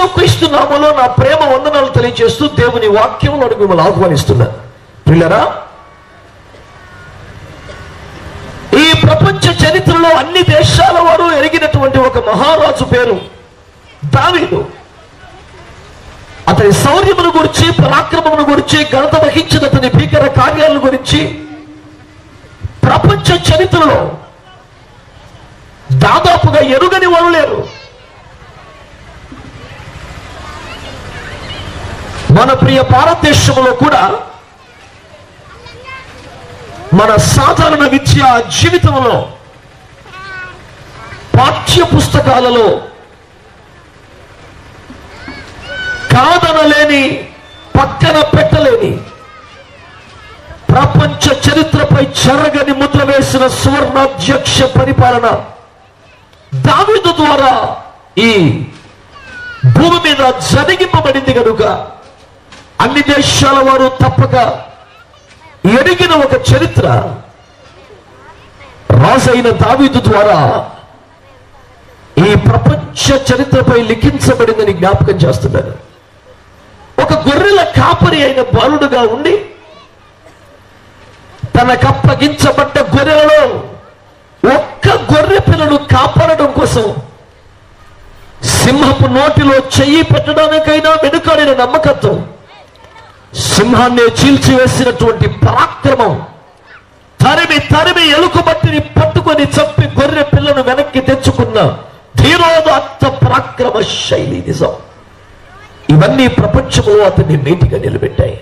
యేసుక్రీస్తు నామములో నా ప్రేమ వందనాలు తెలియజేస్తూ దేవుని వాక్యంలో మిమ్మల్ని ఆహ్వానిస్తున్నా. ప్రియులారా, ఈ ప్రపంచ చరిత్రలో అన్ని దేశాల వారు ఎరిగినటువంటి ఒక మహారాజు పేరు దావీదు. అతని శౌర్యమును గురించి, పరాక్రమమును గురించి, ఘనత వహించిన అతని భీకర కార్యాలను గురించి ప్రపంచ చరిత్రలో దాదాపుగా ఎరుగని వారు లేరు. మన ప్రియ భారతదేశంలో కూడా మన సాధారణ విద్యా జీవితంలో పాఠ్య పుస్తకాలలో కాదనలేని, పక్కన పెట్టలేని, ప్రపంచ చరిత్రపై చెరగని ముద్ర వేసిన సువర్ణాధ్యక్ష పరిపాలన దావీదు ద్వారా ఈ భూమి మీద జరిగింపబడింది కనుక అన్ని దేశాల వారు తప్పక ఎరిగిన ఒక చరిత్ర రాజైన దావీదు ద్వారా ఈ ప్రపంచ చరిత్రపై లిఖించబడిందని జ్ఞాపకం చేస్తున్నారు. ఒక గొర్రెల కాపరి అయిన బాలుడుగా ఉండి తనకప్పగించబడ్డ గొర్రెలలో ఒక్క గొర్రె పిల్లను కాపాడడం కోసం సింహపు నోటిలో చెయ్యి పెట్టడానికైనా వెనుకాడిన నమ్మకత్వం, సింహాన్ని చీల్చివేసినటువంటి పరాక్రమం, తరిమి ఎలుకబట్టిని పట్టుకొని చంపి గొర్రె పిల్లను వెనక్కి తెచ్చుకున్న ధీరోదాత్త పరాక్రమ శైలి నిజం. ఇవన్నీ ప్రపంచంలో అతన్ని నీటిగా నిలబెట్టాయి.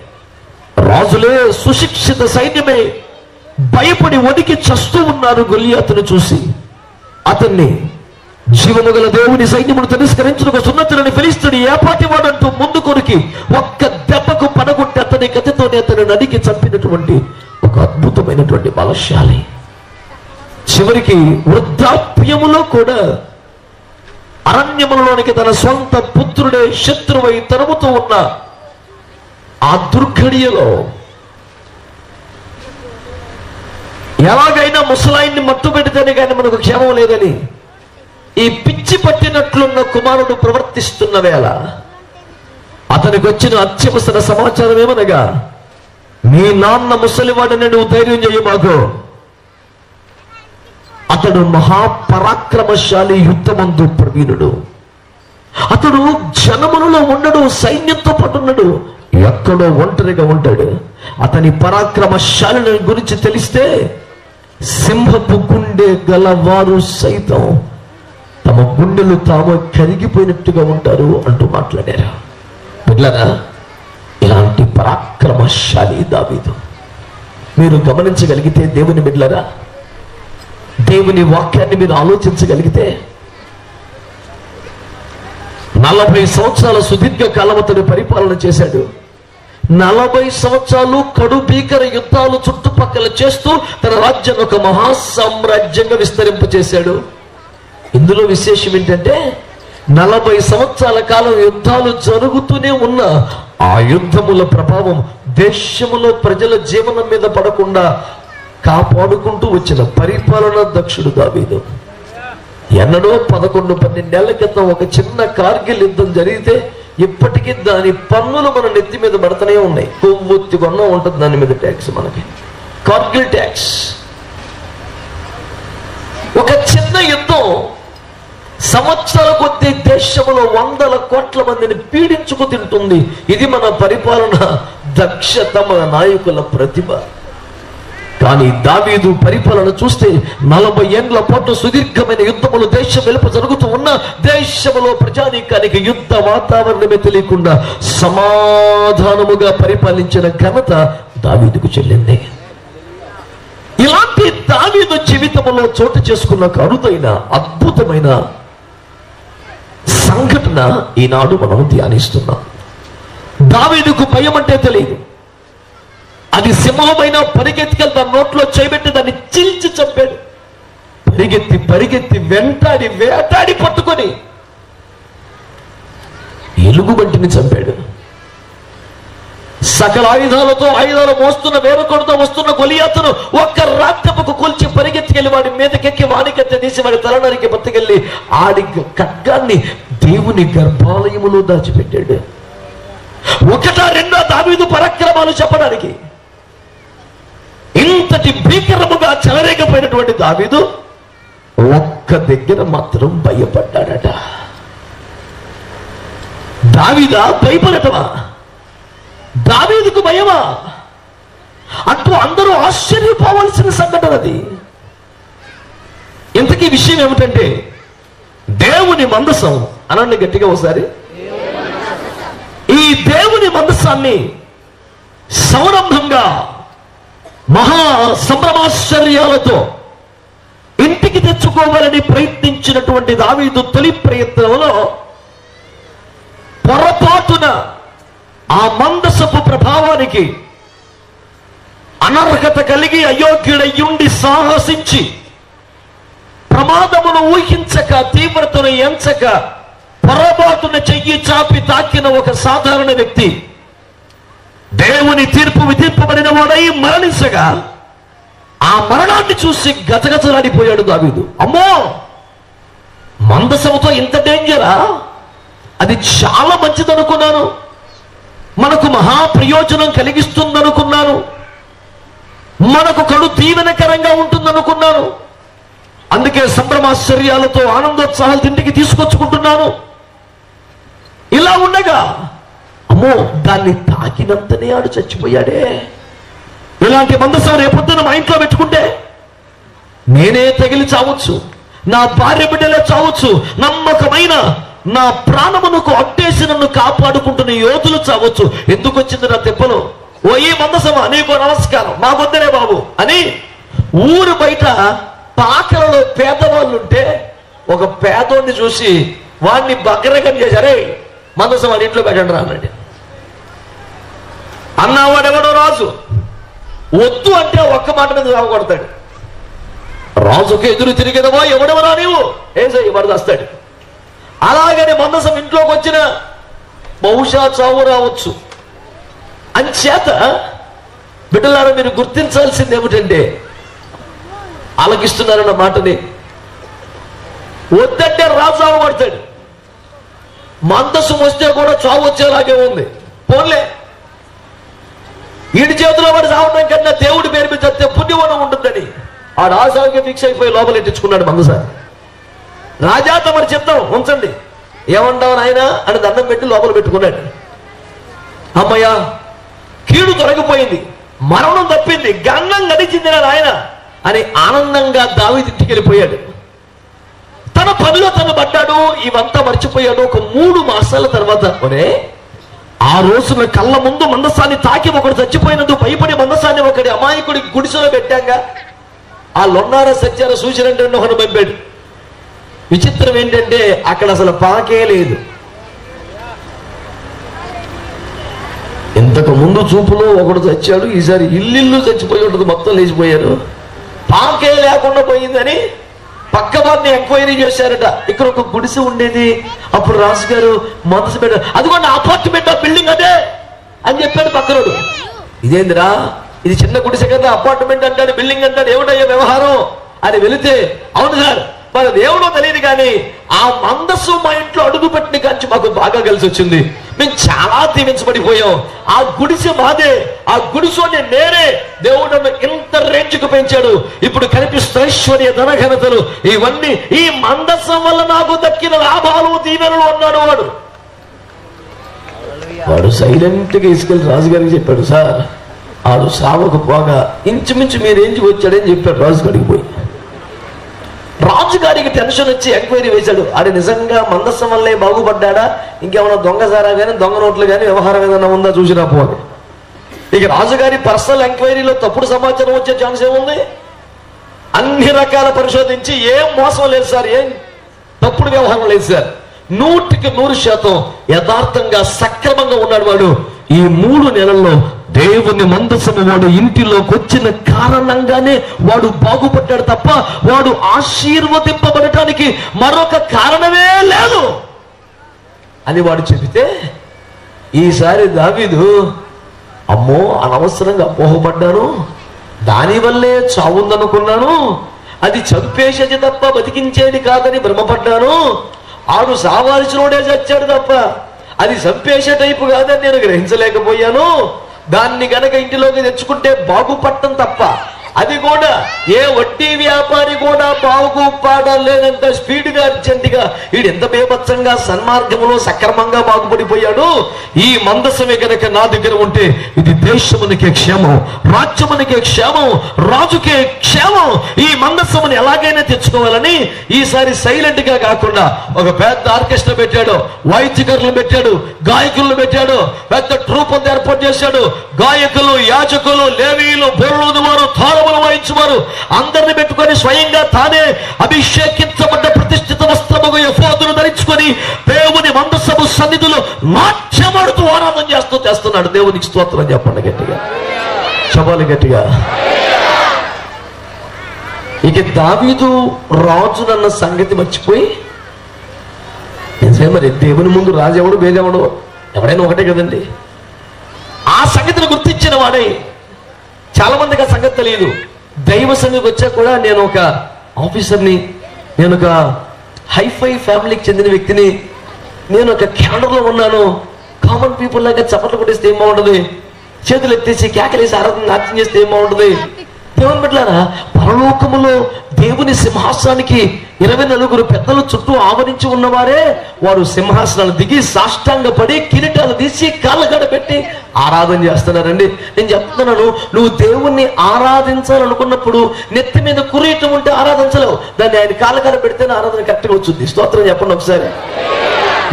రాజులే, సుశిక్షిత సైన్యమే భయపడి వణికి చస్తూ ఉన్నారు గొలియాతును చూసి. అతన్ని జీవము గల దేవుని సైన్యమును తిరస్కరించుటకు సున్నతులని ఫిలిష్తీయుడు ఏపాటి వాడంటూ ముందు కొరికి ఒక్క దెబ్బకు పడగొట్టి అతని కత్తితోనే అతను నరికి చంపినటువంటి ఒక అద్భుతమైనటువంటి బలశాలి. చివరికి వృద్ధాప్యములో కూడా అరణ్యములలోనికి తన సొంత పుత్రుడే శత్రువై తరుముతూ ఉన్న ఆ దుర్ఘడియలో ఎలాగైనా ముసలాయిని మట్టు పెడితేనే కానీ మనకు క్షేమం లేదని ఈ పిచ్చి పట్టినట్లున్న కుమారుడు ప్రవర్తిస్తున్న వేళ అతనికి వచ్చిన అత్యవసర సమాచారం ఏమనగా, మీ నాన్న ముసలివాడని నువ్వు ధైర్యం చేయమాకు, అతడు మహాపరాక్రమశాలి, యుద్ధమందు ప్రవీణుడు, అతడు జనములలో ఉండడు, సైన్యంతో పాటు ఉన్నాడు, ఎక్కడో ఒంటరిగా ఉంటాడు. అతని పరాక్రమశాలిని గురించి తెలిస్తే సింహపు గుండె గలవారు సైతం తమ గుండెలు తాము కరిగిపోయినట్టుగా ఉంటారు అంటూ మాట్లాడారు. బిడ్డలారా, ఇలాంటి పరాక్రమశాలి దావీదు మీరు గమనించగలిగితే, దేవుని బిడ్డలారా, దేవుని వాక్యాన్ని మీరు ఆలోచించగలిగితే 40 సంవత్సరాల సుదీర్ఘ కాలం అతడు పరిపాలన చేశాడు. 40 సంవత్సరాలు కడు భీకర యుద్ధాలు చుట్టుపక్కల చేస్తూ తన రాజ్యాన్ని ఒక మహాసామ్రాజ్యంగా విస్తరింప చేశాడు. ఇందులో విశేషం ఏంటంటే 40 సంవత్సరాల కాలం యుద్ధాలు జరుగుతూనే ఉన్న ఆ యుద్ధముల ప్రభావం దేశములో ప్రజల జీవనం మీద పడకుండా కాపాడుకుంటూ వచ్చిన పరిపాలన దక్షుడు దావీదు. ఎన్నడో 11-12 ఏళ్ల క్రితం ఒక చిన్న కార్గిల్ యుద్ధం జరిగితే ఇప్పటికీ దాని పన్నులు మన నెత్తి మీద పడుతూనే ఉన్నాయి. కొవ్వొత్తి కొన్న ఉంటుంది దాని మీద ట్యాక్స్, మనకి కార్గిల్ ట్యాక్స్. ఒక చిన్న యుద్ధం సంవత్సరాల కొద్దీ దేశంలో 100 కోట్ల మందిని పీడించుకు తింటుంది. ఇది మన పరిపాలన దక్షత, మన నాయకుల ప్రతిభ. కానీ దావీదు పరిపాలన చూస్తే 40 ఏళ్ల పాటు సుదీర్ఘమైన యుద్ధములు దేశం వెలుప జరుగుతూ ఉన్న దేశంలో ప్రజానీకానికి యుద్ధ వాతావరణమే తెలియకుండా సమాధానముగా పరిపాలించిన ఘనత దావీదుకు చెల్లింది. ఇలాంటి దావీదు జీవితంలో చోటు చేసుకున్న అరుదైన అద్భుతమైన సంఘటన ఈనాడు మనం ధ్యానిస్తున్నాం. దావీదుకు భయం అంటే తెలియదు. అది సింహమైనా పరిగెత్తికెళ్ళి దాని నోట్లో చేయబెట్టి దాన్ని చీల్చి చంపాడు. పరిగెత్తి వేటాడి పట్టుకొని ఎలుగుబంటిని చంపాడు. సకల ఆయుధాలు మోస్తున్న వేరొకడితో వస్తున్న గొలియాతును ఒక్క రాత్రపుకు కూల్చి పరిగెత్తికెళ్ళి వాడి మీదకెక్కి వాడికత్తి తీసి వాడి తల నరికి పట్టుకెళ్ళి ఆడి ఖడ్గాన్ని దేవుని గర్భాలయములో దాచిపెట్టాడు. ఒకటా రెండో దావీదు పరాక్రమాలు చెప్పడానికి. ఇంతటి భీకరముగా చెలరేకపోయినటువంటి దావీదు ఒక్క దగ్గర మాత్రం భయపడ్డాడట. దావీదా భయపడటమా? దావీదుకు భయమా అంటూ అందరూ ఆశ్చర్యపోవాల్సిన సంఘటన అది. ఇంతకీ విషయం ఏమిటంటే, దేవుని మందసం అనండి గట్టిగా ఒకసారి. ఈ దేవుని మందసాన్ని సౌరంభంగా మహా సంభ్రమాశ్చర్యాలతో ఇంటికి తెచ్చుకోవాలని ప్రయత్నించినటువంటి దావీదు తొలి ప్రయత్నంలో పొరపాటున ఆ మందసపు ప్రభావానికి అనర్హత కలిగి అయోగ్యుడయ్యుండి సాహసించి ప్రమాదమును ఊహించక తీవ్రతను ఎంచక పొరపాటున చెయ్యి చాపి తాకిన ఒక సాధారణ వ్యక్తి దేవుని తీర్పు విధింపబడిన వాడై మరణించగా ఆ మరణాన్ని చూసి గజగజలాడిపోయాడు దావీదు. అమ్మో, మందసముతో ఇంత డేంజరా? అది చాలా మంచిదనుకున్నాను, మనకు మహా ప్రయోజనం కలిగిస్తుందనుకున్నాను, మనకు కడు దీవెనకరంగా ఉంటుందనుకున్నాను. అందుకే సంభ్రమాశ్చర్యాలతో ఆనందోత్సాహాలు ఇంటికి తీసుకొచ్చుకుంటున్నాను. ఇలా ఉండగా అమ్మో, దాన్ని తాకినంతనే ఆడు చచ్చిపోయాడే. ఇలాంటి మందసం రేపొద్దున మా ఇంట్లో పెట్టుకుంటే నేనే తగిలి చావచ్చు, నా భార్య బిడ్డలే చావచ్చు, నమ్మకమైన నా ప్రాణమునకు అట్టేసి నన్ను కాపాడుకుంటున్న యోధులు చావచ్చు. ఎందుకు వచ్చింది నా తెప్పలు? ఓ ఈ మందసమా, నీకు నమస్కారం, మా వద్దనే బాబు అని ఊరు బయట పాకలలో పేదవాళ్ళు ఉంటే ఒక పేదోడిని చూసి వాడిని బగ్రగం చేశారే, మందసం వాడి ఇంట్లో పెట్టండి రా అన్నాడు. అన్నవాడెవడో రాజు, వద్దు అంటే ఒక్క మాట మీద రావకొడతాడు. రాజుకు ఎదురు తిరిగేదవా, ఎవడెవరా నీవు, ఏసై వరదస్తాడు. అలాగని మందసం ఇంట్లోకి వచ్చిన బహుశా చావు రావచ్చు. అంచేత బిడ్డలారా, మీరు గుర్తించాల్సింది ఏమిటంటే, ఆలకిస్తున్నారన్న మాటని, వద్దంటే రాజు చావు పడతాడు. మందసం వస్తే కూడా చావు వచ్చేలాగే ఉంది. పోన్లే, వీడి చేతిలో పడి చావడం కన్నా దేవుడి పేరు మీద చస్తే పుణ్యవనం ఉంటుందని ఆ రాజాకి ఫిక్స్ అయిపోయి లోపల ఎట్టించుకున్నాడు మందసారి. రాజా తమరు చెప్తాం ఉంచండి, ఏమంటావు నాయన అని దండం పెట్టి లోపల పెట్టుకున్నాడు. అమ్మయ్యా, కీడు తొలగిపోయింది, మరణం తప్పింది, గండం గడిచింది నాయన అని ఆనందంగా దావీదు ఇంటికి వెళ్ళిపోయాడు. తన పనిలో తను పడ్డాడు, ఇవంతా మర్చిపోయాడు. ఒక 3 మాసాల తర్వాత ఆ రోజున కళ్ళ ముందు మందసాన్ని తాకి ఒకడు చచ్చిపోయినందుకు భయపడి మందసాన్ని ఒకటి అమాయకుడి గుడిసెలో పెట్టాంగా ఆ లొన్నార సత్యార సూచనంటే ఒకడు పంపాడు. విచిత్రం ఏంటంటే అక్కడ అసలు పాకే లేదు. ఇంతకు ముందు చూపులో ఒకడు చచ్చాడు, ఈసారి ఇల్లు చచ్చిపోయి ఉంటుంది, మొత్తం లేచిపోయారు. పాకే లేకుండా పోయిందని పక్క వారిని ఎంక్వైరీ చేశారట. ఇక్కడ ఒక గుడిసె ఉండేది, అప్పుడు రాజుగారు మనసు పెట్టారు, అదిగోండి అపార్ట్మెంట్ ఆ బిల్డింగ్ అదే అని చెప్పాడు పక్కనోడు. ఇదేందిరా, ఇది చిన్న గుడిసె కదా, అపార్ట్మెంట్ అంటాడు, బిల్డింగ్ అంటాడు, ఏమిటయ్యా వ్యవహారం అని వెళితే, అవును సార్ మన దేవుడో తెలియదు కానీ ఆ మందస్సు మా ఇంట్లో అడుగు పెట్టిన కాంచి మాకు బాగా కలిసి వచ్చింది, మేము చాలా దీవించబడిపోయాం. ఆ గుడిసె మాదే, ఆ గుడిసెని నేనే, దేవుడు ఇంత రేంజ్కు పెంచాడు. ఇప్పుడు కనిపిస్తున్న ఐశ్వర్య ధనఘనతలు ఇవన్నీ ఈ మందస్సం వల్ల నాకు దక్కిన లాభాలు దీవెనలు అన్నాడు. వాడు సైలెంట్ గా తీసుకెళ్లి రాజుగారికి చెప్పాడు, సార్ ఆడు సావకు పోగా ఇంచుమించు మీ రేంజ్కి వచ్చాడని చెప్పాడు రాజుగారికి. పోయి రాజుగారికి టెన్షన్ వచ్చి ఎంక్వైరీ వేశాడు, ఆడు నిజంగా మందస్సం వల్లే బాగుపడ్డా, ఇంకేమైనా దొంగసారా కానీ దొంగ నోట్లు కానీ వ్యవహారం ఏదైనా ఉందా చూసినా పోవాలి. ఇక రాజుగారి పర్సనల్ ఎంక్వైరీలో తప్పుడు సమాచారం వచ్చే ఛాన్స్ ఏముంది? అన్ని రకాల పరిశోధించి ఏం మోసం లేదు సార్, ఏం తప్పుడు వ్యవహారం లేదు సార్, 100% యథార్థంగా సక్రమంగా ఉన్నాడు వాడు. ఈ 3 నెలల్లో దేవుని మందసము వాడు ఇంటిలోకి వచ్చిన కారణంగానే వాడు బాగుపడ్డాడు తప్ప వాడు ఆశీర్వదింపబడటానికి మరొక కారణమే లేదు అని వాడు చెబితే, ఈసారి దావీదు అమ్మో అనవసరంగా అపోహపడ్డాను, దానివల్లే చావుందనుకున్నాను, అది చంపేసేది తప్ప బతికించేది కాదని భ్రమపడ్డాను, ఆడు సావాల్సినోడే చచ్చాడు తప్ప అది చంపేసే టైపు కాదని నేను గ్రహించలేకపోయాను. దాన్ని గనక ఇంటిలోకి తెచ్చుకుంటే బాగుపడటం తప్ప, అది కూడా ఏ వడ్డీ వ్యాపారి కూడా బాగుపడలేనంత స్పీడ్గా అర్జెంటుగా వీడు ఎంత బేభత్సంగా సన్మార్గంలో సక్రమంగా బాగుపడిపోయాడు. ఈ మందసమే గనక నా దగ్గర ఉంటే ఇది దేశమునికే క్షేమం, రాజ్యమునికే క్షేమం, రాజుకే క్షేమం. ఈ మందసముని ఎలాగైనా తెచ్చుకోవాలని ఈసారి సైలెంట్ గా కాకుండా ఒక పెద్ద ఆర్కెస్ట్రా పెట్టాడు, వాయిద్యకారులు పెట్టాడు, గాయకులను పెట్టాడు, పెద్ద ట్రూప్ అంతా ఏర్పాటు చేశాడు. గాయకులు, యాజకులు, లేవీయులు, బొర్రోదు వారు, తాళములు వాయించువారు అందరిని పెట్టుకొని స్వయంగా తానే అభిషేకించబడ్డ ప్రతిష్ఠిత వస్త్రముగా ఎఫోదును ధరించుకొని దేవుని మందసము సన్నిధిలో నాట్యమాడుతూ ఆరాధన చేస్తున్నాడు. దేవునికి స్తోత్రం చెప్పండి గట్టిగా, చెప్పాలి గట్టిగా. ఇక దావీదు రాజునన్న సంగతి మర్చిపోయి, మరి దేవుని ముందు రాజు ఎవడు వేదెవడు, ఎవడైనా ఒకటే కదండి. ఆ సంగతిని గుర్తించిన వాడే. చాలా మందికి ఆ సంగతి తెలియదు. దైవ సన్నిధికి వచ్చా కూడా నేను ఒక ఆఫీసర్ని, నేను ఒక హైఫై ఫ్యామిలీకి చెందిన వ్యక్తిని, నేను ఒక క్యాడర్లో ఉన్నాను. కామన్ పీపుల్ లాగా చప్పట్లు కొట్టేస్తే ఏం బాగుంటుంది, చేతులు ఎత్తేసి కేకలేసి ఆరాధన నాట్యం చేస్తే ఏం బాగుంటుంది. దేవుని బిడ్డలారా, పరలోకములో దేవుని సింహాసనానికి 24 పెద్దలు చుట్టూ ఆవరించి ఉన్నవారే వారు సింహాసనాలు దిగి సాష్టాంగ పడి కిరీటాలు తీసి కాళ్ళగడ పెట్టి ఆరాధన చేస్తున్నారండి. నేను చెప్తున్నాను, నువ్వు దేవుణ్ణి ఆరాధించాలనుకున్నప్పుడు నెత్తి మీద కురీటం ఉంటే ఆరాధించలేవు, దాన్ని ఆయన కాళ్ళగడ పెడితేనే ఆరాధన కరెక్ట్గా వచ్చింది. స్తోత్రం చెప్పండి ఒకసారి.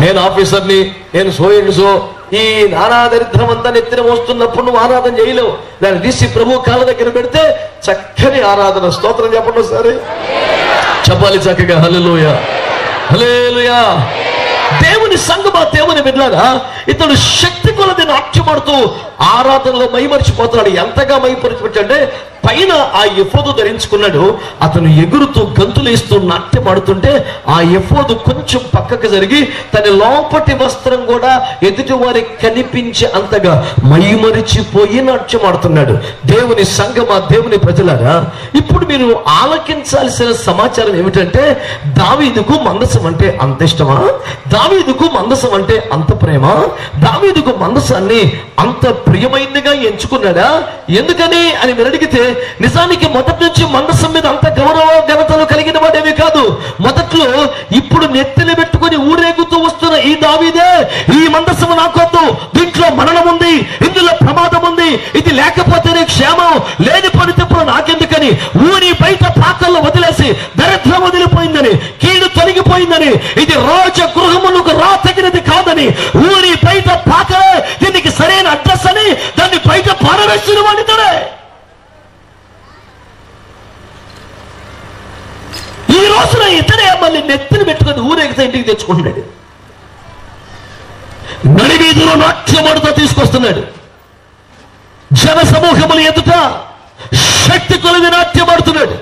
నేను ఆఫీసర్ని, నేను సో ఈ నానాదరిద్రం అంతా నెత్తిన మోస్తున్నప్పుడు నువ్వు ఆరాధన చేయలేవు. దాన్ని తీసి ప్రభు కాళ్ళ దగ్గర పెడితే చక్కని ఆరాధన. స్తోత్రం చెప్పండి ఒకసారి, చెప్పాలి చక్కగా. హల్లెలూయా, హల్లెలూయా. దేవుని సంగమా, దేవుని బిడ్డలారా, ఇతడు శక్తి కొలది నాట్యమాడుతూ ఆరాధనలో మైమరిచిపోతున్నాడు. ఎంతగా మైమరిచిపోతాడంటే పైన ఆ ఎఫోదు ధరించుకున్నాడు. అతను ఎగురుతూ గంతులేస్తూ నాట్యమాడుతుంటే ఆ ఎఫోదు కొంచెం పక్కకు జరిగి తన లోపటి వస్త్రం కూడా ఎదుటి వారికి కనిపించే అంతగా మైమరిచిపోయి నాట్యమాడుతున్నాడు. దేవుని సంగమా, దేవుని ప్రజలారా, ఇప్పుడు మీరు ఆలకించాల్సిన సమాచారం ఏమిటంటే, దావీదుకు మందసం అంటే అంత ఇష్టమా? దావీదుకు మందసం అంటే అంత ప్రేమ? దావీదుకు మందసాన్ని అంత ప్రియమైనదిగా ఎంచుకున్నాడా? ఎందుకని అని మీరు అడిగితే, నిజానికి మొదటి నుంచి మందసం మీద అంత గౌరవ ఘనతలు కలిగిన వాడేవి కాదు. మొదట్లో ఇప్పుడు నెత్తిని పెట్టుకుని ఊరేగుతూ వస్తున్న ఈ దావీదే, ఈ మందసము నాకొద్దు, దీంట్లో మరణం ఉంది, ఇందులో ప్రమాదం ఉంది, ఇది లేకపోతేనే క్షేమం, లేని పరిస్థితులు నాకెందుకని ఊరి బయట పాకల్లో వదిలేసి దరిద్రం వదిలిపోయిందని, కీడు తొలగిపోయిందని, ఇది రాజ గృహములకు రా తగినది కాదని ఊరి బయట పాకలే దీనికి సరైన అడ్రస్ అని దాన్ని బయట పారవేసిన వాడితోనే. ఈ రోజున ఇతనే మళ్ళీ నెత్తిని పెట్టుకుని ఊరేగితే ఇంటికి తెచ్చుకుంటున్నాడు. నడివీధిలో నాట్యమాడుతూ తీసుకొస్తున్నాడు. జన సమూహముల ఎదుట శక్తి కొలది నాట్యమాడుతున్నాడు.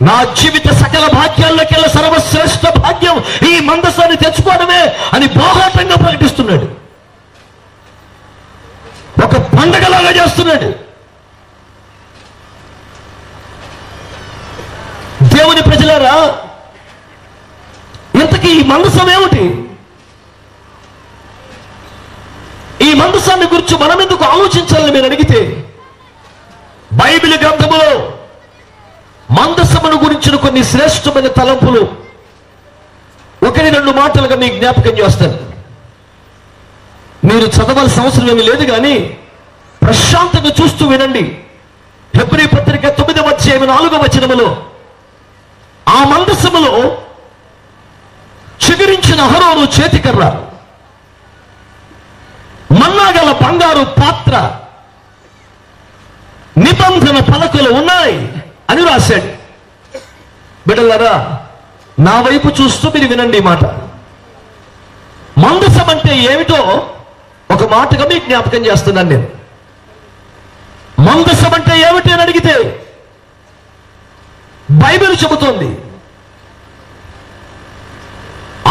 నా జీవిత సకల భాగ్యాల్లోకెల్లా సర్వశ్రేష్ఠ భాగ్యం ఈ మందసాన్ని తెచ్చుకోవడమే అని బాహాటంగా ప్రకటిస్తున్నాడు. ఒక పండగలాగా చేస్తున్నాడు. దేవుని ప్రజలారా, ఇంతకీ ఈ మందసం ఏమిటి? ఈ మందసాన్ని గురించి మనం ఎందుకు ఆలోచించాలని మీరు అడిగితే, బైబిల్ గ్రంథములో మందసమును గురించిన కొన్ని శ్రేష్టమైన తలంపులు 1-2 మాటలుగా మీకు జ్ఞాపకం చేస్తాను. మీరు చదవాల్సిన అవసరం ఏమీ లేదు, కానీ ప్రశాంతంగా చూస్తూ వినండి. హెబ్రీ పత్రిక 9వ అధ్యాయం 4వ వచనములో, ఆ మందసములో చిగురించిన అహరోను చేతికర్ర, మన్నాగల బంగారు పాత్ర, నిబంధన పలకలు ఉన్నాయి అని రాశాడు. బిడ్డలారా, నా వైపు చూస్తూ మీరు వినండి ఈ మాట. మందసం అంటే ఏమిటో ఒక మాటగా మీకు జ్ఞాపకం చేస్తున్నాను నేను. మందసం అంటే ఏమిటి అని అడిగితే బైబిల్ చెబుతోంది,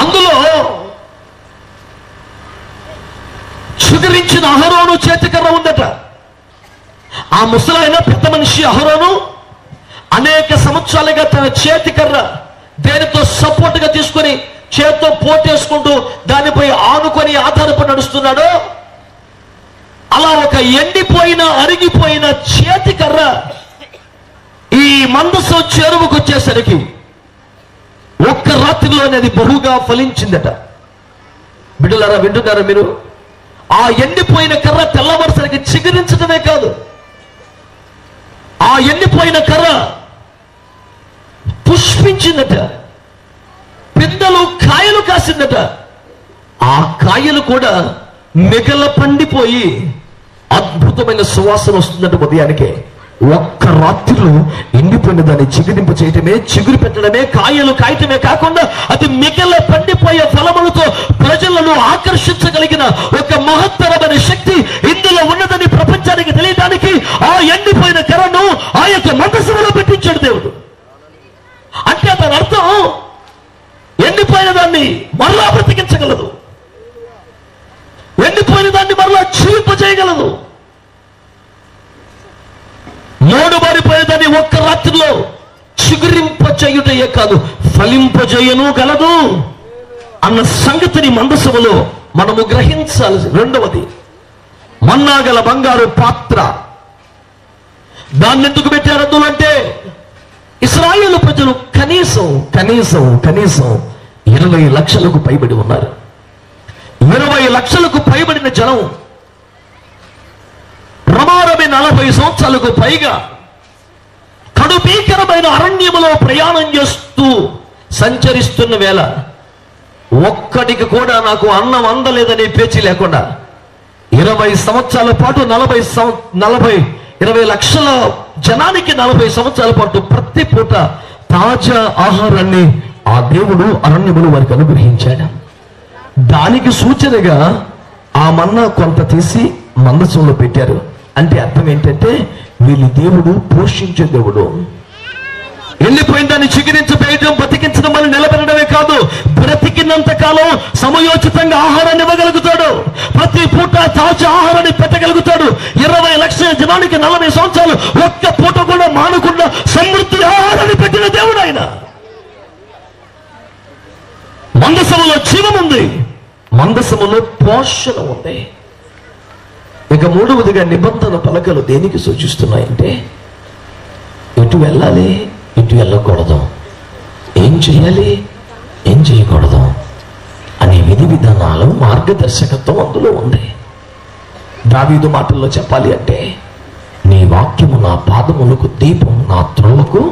అందులో చిగురించిన అహరోను చేతికర్ర ఉందట. ఆ ముసలైన పెద్ద మనిషి అహరోను అనేక సంవత్సరాలుగా తన చేతికర్ర దేనితో సపోర్ట్ గా తీసుకొని చేత్తో పోటేసుకుంటూ దానిపై ఆనుకొని ఆధారపడి నడుస్తున్నాడో, అలా ఒక ఎండిపోయిన అరిగిపోయిన చేతి కర్ర ఈ మందసం చెరువుకు వచ్చేసరికి ఒక్క రాత్రిలోనే అది బహుగా ఫలించిందట. బిడ్డలారా, వింటున్నారా మీరు? ఆ ఎండిపోయిన కర్ర తెల్లవారుసరికి చిగురించడమే కాదు, ఆ ఎండిపోయిన కర్ర పుష్పించిందట, పిందెలు కాయలు కాసిందట. ఆ కాయలు కూడా మిగల పండిపోయి అద్భుతమైన సువాసన వస్తుందట ఉదయానికే. ఒక్క రాత్రిలో ఎండిపోయిన దాన్ని చిగురింపు చేయటమే, చిగురు పెట్టడమే, కాయలు కాయటమే కాకుండా అది మిగల పండిపోయే ఫలములతో ప్రజలను ఆకర్షించగలిగిన ఒక మహత్తరమైన శక్తి ఇందులో ఉన్నదని ప్రపంచానికి తెలియడానికి ఆ ఎండిపోయిన కర్రను ఆ యొక్క మందసములో పెట్టించాడు దేవుడు. అంటే దాని అర్థం ఎండిపోయిన దాన్ని మరలా బ్రతికించగలదు, ఎండిపోయిన దాన్ని మరలా జీవింపజేయగలదు. మూడుబారిపోయిన దాన్ని ఒక్క రాత్రిలో చిగురింపచేయుటయే కాదు, ఫలింపజేయను గలదు అన్న సంగతిని మందసములో మనము గ్రహించాలి. రెండవది, మన్నాగల బంగారు పాత్ర. దాన్ని ఎందుకు పెట్టారు అందులో అంటే, ఇశ్రాయేలు ప్రజలు కనీసం 20 లక్షలకు పైబడి ఉన్నారు. 20 లక్షలకు పైబడిన జనం ప్రమాణమే 40 సంవత్సరాలకు పైగా కడుభీకరమైన అరణ్యములో ప్రయాణం చేస్తూ సంచరిస్తున్న వేళ ఒక్కడికి కూడా నాకు అన్నం అందలేదనే పేచి లేకుండా 20 సంవత్సరాల పాటు 20 లక్షల జనానికి 40 సంవత్సరాల పాటు ప్రతి పూట తాజా ఆహారాన్ని ఆ దేవుడు అరణ్యములు వారికి అనుగ్రహించాడు. దానికి సూచనగా ఆ మన్నా కొంత తీసి మందసంలో పెట్టారు. అంటే అర్థం ఏంటంటే, వీళ్ళు దేవుడు పోషించే దేవుడు. వెళ్ళిపోయిన దాన్ని చిగురించబేయడం, బతికించడం అని నిలబెట్టడమే కాదు, బ్రతికినంత కాలం సమయోచితంగా ఆహారాన్ని ఇవ్వగలుగుతాడు. ప్రతి పూట తాజా ఆహారాన్ని పెట్టగలుగుతాడు. 20 లక్షల జనానికి 40 సంవత్సరాలు ఒక్క పూట కూడా మానకుండా సమృద్ధి ఆహారాన్ని పెట్టిన దేవుడు ఆయన. మందసములో జీవం ఉంది, మందసములో పోషణ ఉంది. ఇక మూడవదిగా నిబంధన పలకలు దేనికి సూచిస్తున్నాయంటే, ఎటు వెళ్ళాలి, ఎటు వెళ్ళకూడదు, ఏం చేయాలి, ఏం చేయకూడదు అనే విధి విధానాలు, మార్గదర్శకత్వం అందులో ఉంది. దావీదు మాటల్లో చెప్పాలి అంటే, నీ వాక్యము నా పాదములకు దీపం, నా త్రోవకు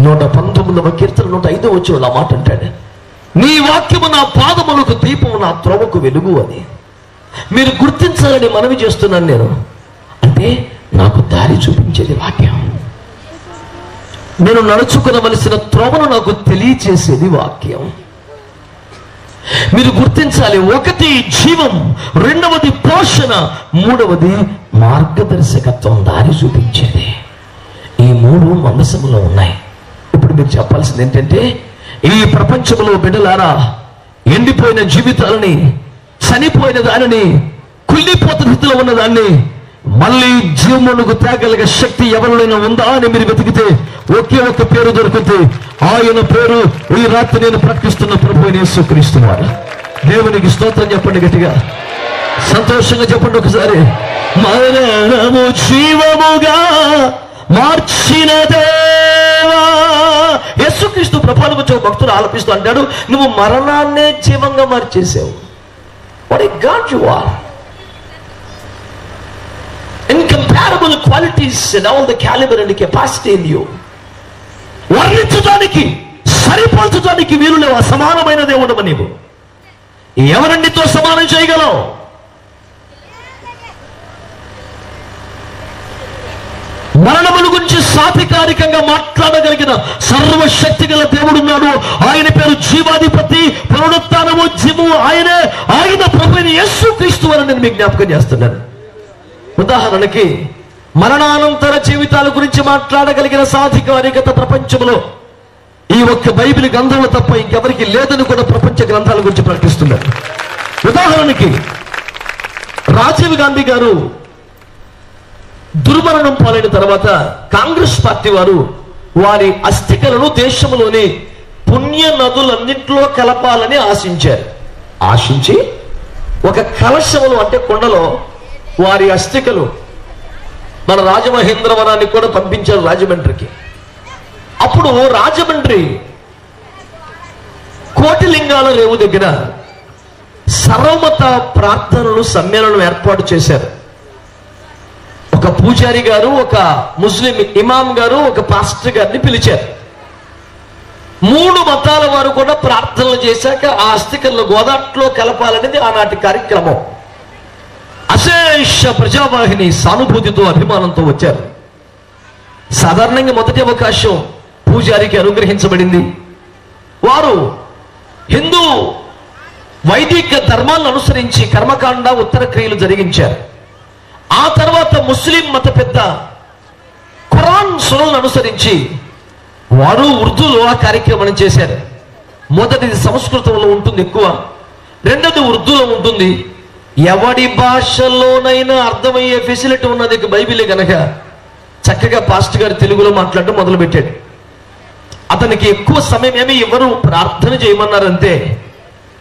119వ కీర్తన 105వ వచనంలో ఆ మాట అంటాడు, నీ వాక్యము నా పాదములకు దీపము, నా త్రోవకు వెలుగు అని. మీరు గుర్తించాలని మనవి చేస్తున్నాను నేను. అంటే నాకు దారి చూపించేది వాక్యం, నేను నడుచుకునవలసిన త్రోవను నాకు తెలియచేసేది వాక్యం. మీరు గుర్తించాలి. ఒకటి జీవం, రెండవది పోషణ, మూడవది మార్గదర్శకత్వం, దారి చూపించేది. ఈ మూడు మందసములో ఉన్నాయి. ఇప్పుడు మీరు చెప్పాల్సింది ఏంటంటే, ఈ ప్రపంచంలో బిడ్డలారా, ఎండిపోయిన జీవితాలని, చనిపోయిన దానిని, కుళ్ళిపోతున్న స్థితిలో ఉన్న దాన్ని మళ్ళీ జీవమునకు తేగలిగే శక్తి ఎవరినైనా ఉందా అని మీరు వెతికితే ఒకే ఒక్క పేరు దొరుకుతుంది. ఆయన పేరు ఈ రాత్రి నేను ప్రకటిస్తున్న ప్రభువైన యేసుక్రీస్తు వారు. దేవునికి స్తోత్రం చెప్పండి, గట్టిగా సంతోషంగా చెప్పండి ఒకసారి. మరణము జీవముగా మార్చిన దేవా. యేసుక్రీస్తు ప్రభువుని గురించి ఒక భక్తుడు ఆలపిస్తూ అంటాడు, నువ్వు మరణాన్నే జీవంగా మార్చేసావు. What a God you are. Incomparable qualities and all the caliber and the capacity in you. వర్ణించడానికి, సరిపోల్చడానికి వీలు లేవు. అసమానమైన దేవుడు నీవు. ఎవరన్నితో సమానం చేయగలవు? మరణముల గురించి సాధికారికంగా మాట్లాడగలిగిన సర్వశక్తి గల దేవుడున్నాడు. ఆయన పేరు జీవాధిపతి, పునరుత్థానము, జీవము ఆయనే. ఆయన ప్రభువైన యేసుక్రీస్తు అని నేను మీకు జ్ఞాపకం చేస్తున్నాను. ఉదాహరణకి మరణానంతర జీవితాల గురించి మాట్లాడగలిగిన సాధికారికత ప్రపంచంలో ఈ ఒక్క బైబిల్ గ్రంథంలో తప్ప ఇంకెవరికి లేదని కూడా ప్రపంచ గ్రంథాల గురించి ప్రకటిస్తున్నారు. ఉదాహరణకి రాజీవ్ గాంధీ గారు దుర్మరణం పాలైన తర్వాత కాంగ్రెస్ పార్టీ వారు వారి అస్థికలను దేశంలోని పుణ్య నదులన్నింటిలో కలపాలని ఆశించారు. ఆశించి ఒక కలశములు అంటే కుండలో వారి అస్థికలు మన రాజమహేంద్రవనానికి కూడా పంపించారు, రాజమండ్రికి. అప్పుడు రాజమండ్రి కోటిలింగాల రేవు దగ్గర సర్వమత ప్రార్థనలు సమ్మేళనం ఏర్పాటు చేశారు. ఒక పూజారి గారు, ఒక ముస్లిం ఇమాం గారు, ఒక పాస్టర్ గారిని పిలిచారు. 3 మతాల వారు కూడా ప్రార్థనలు చేశాక ఆ అస్థికలను గోదాట్లో కలపాలనేది ఆనాటి కార్యక్రమం. అశేష ప్రజావాహిని సానుభూతితో అభిమానంతో వచ్చారు. సాధారణంగా మొదటి అవకాశం పూజారికి అనుగ్రహించబడింది. వారు హిందూ వైదిక ధర్మాలను అనుసరించి కర్మకాండ ఉత్తర క్రియలు జరిగించారు. ఆ తర్వాత ముస్లిం మత పెద్ద ఖురాన్ సున్నలను అనుసరించి వారు ఉర్దూలో ఆ కార్యక్రమం చేశారు. మొదటిది సంస్కృతంలో ఉంటుంది ఎక్కువ, రెండోది ఉర్దూలో ఉంటుంది. ఎవడి భాషలోనైనా అర్థమయ్యే ఫెసిలిటీ ఉన్నది బైబిలే కనుక చక్కగా పాస్టర్ గారు తెలుగులో మాట్లాడడం మొదలుపెట్టాడు. అతనికి ఎక్కువ సమయం ఏమి ఇవ్వరు, ప్రార్థన చేయమన్నారంతే.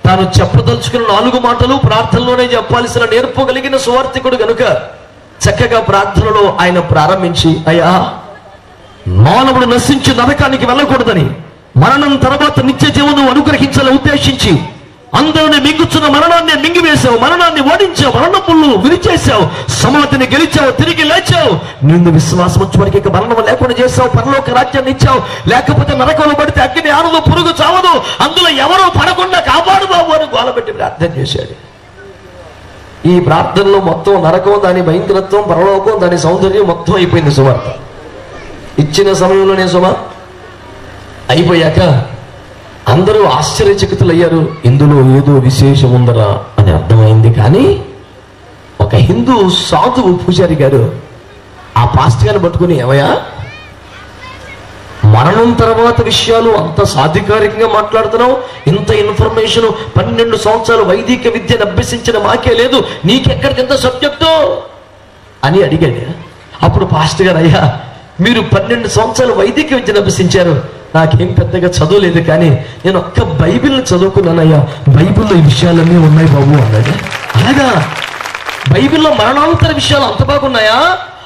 తాను చెప్పదలుచుకున్న 4 మాటలు ప్రార్థనలోనే చెప్పాల్సిన నేర్పు కలిగిన సువార్థికుడు గనుక చక్కగా ప్రార్థనలో ఆయన ప్రారంభించి, అయ్యా, మానవుడు నశించి నరకానికి వెళ్ళకూడదని, మరణం తర్వాత నిత్య జీవనం అనుగ్రహించాలని ఉద్దేశించి అందరిని మింగుచున్న మరణాన్ని మింగివేశావు, మరణాన్ని ఓడించావు, మరణ పుల్లు విరిచేశావు, సమాధిని గెలిచావు, తిరిగి లేచావు. నిన్ను విశ్వాసం వచ్చే వరకు ఇక మరణం లేకుండా చేశావు, పరలోక రాజ్యాన్ని ఇచ్చావు. లేకపోతే నరకంలో పడితే అగ్ని ఆనదు, పురుగు చావదు, అందులో ఎవరో పడకుండా కాపాడు బాబు అని గోలపెట్టి ప్రార్థన చేశాడు. ఈ ప్రార్థనలో మొత్తం నరకం, దాని భయంకరత్వం, పరలోకం, దాని సౌందర్యం మొత్తం అయిపోయింది. సువార్త ఇచ్చిన సమయంలోనే అయిపోయాక అందరూ ఆశ్చర్యచకితులయ్యారు. ఇందులో ఏదో విశేషం ఉందరా అని అర్థమైంది. కానీ ఒక హిందూ సాధువు పూజారి గారు ఆ పాస్టర్ గారిని పట్టుకుని, ఏమయ్యా, మరణం తర్వాత విషయాలు అంత సాధికారికంగా మాట్లాడుతున్నావు, ఇంత ఇన్ఫర్మేషన్ 12 సంవత్సరాలు వైదిక విద్యను అభ్యసించిన మాకే లేదు, నీకెక్కడికింత సబ్జెక్టు అని అడిగాడు. అప్పుడు పాస్టర్ గారు, అయ్యా, మీరు 12 సంవత్సరాలు వైదిక విద్యను అభ్యసించారు, నాకేం పెద్దగా చదువు లేదు, కానీ నేను ఒక్క బైబిల్ని చదువుకున్నానయ్యా, బైబిల్లో ఈ విషయాలన్నీ ఉన్నాయి బాబు అన్నాడు. అలాగా బైబిల్లో మరణాంతర విషయాలు అంత బాగున్నాయా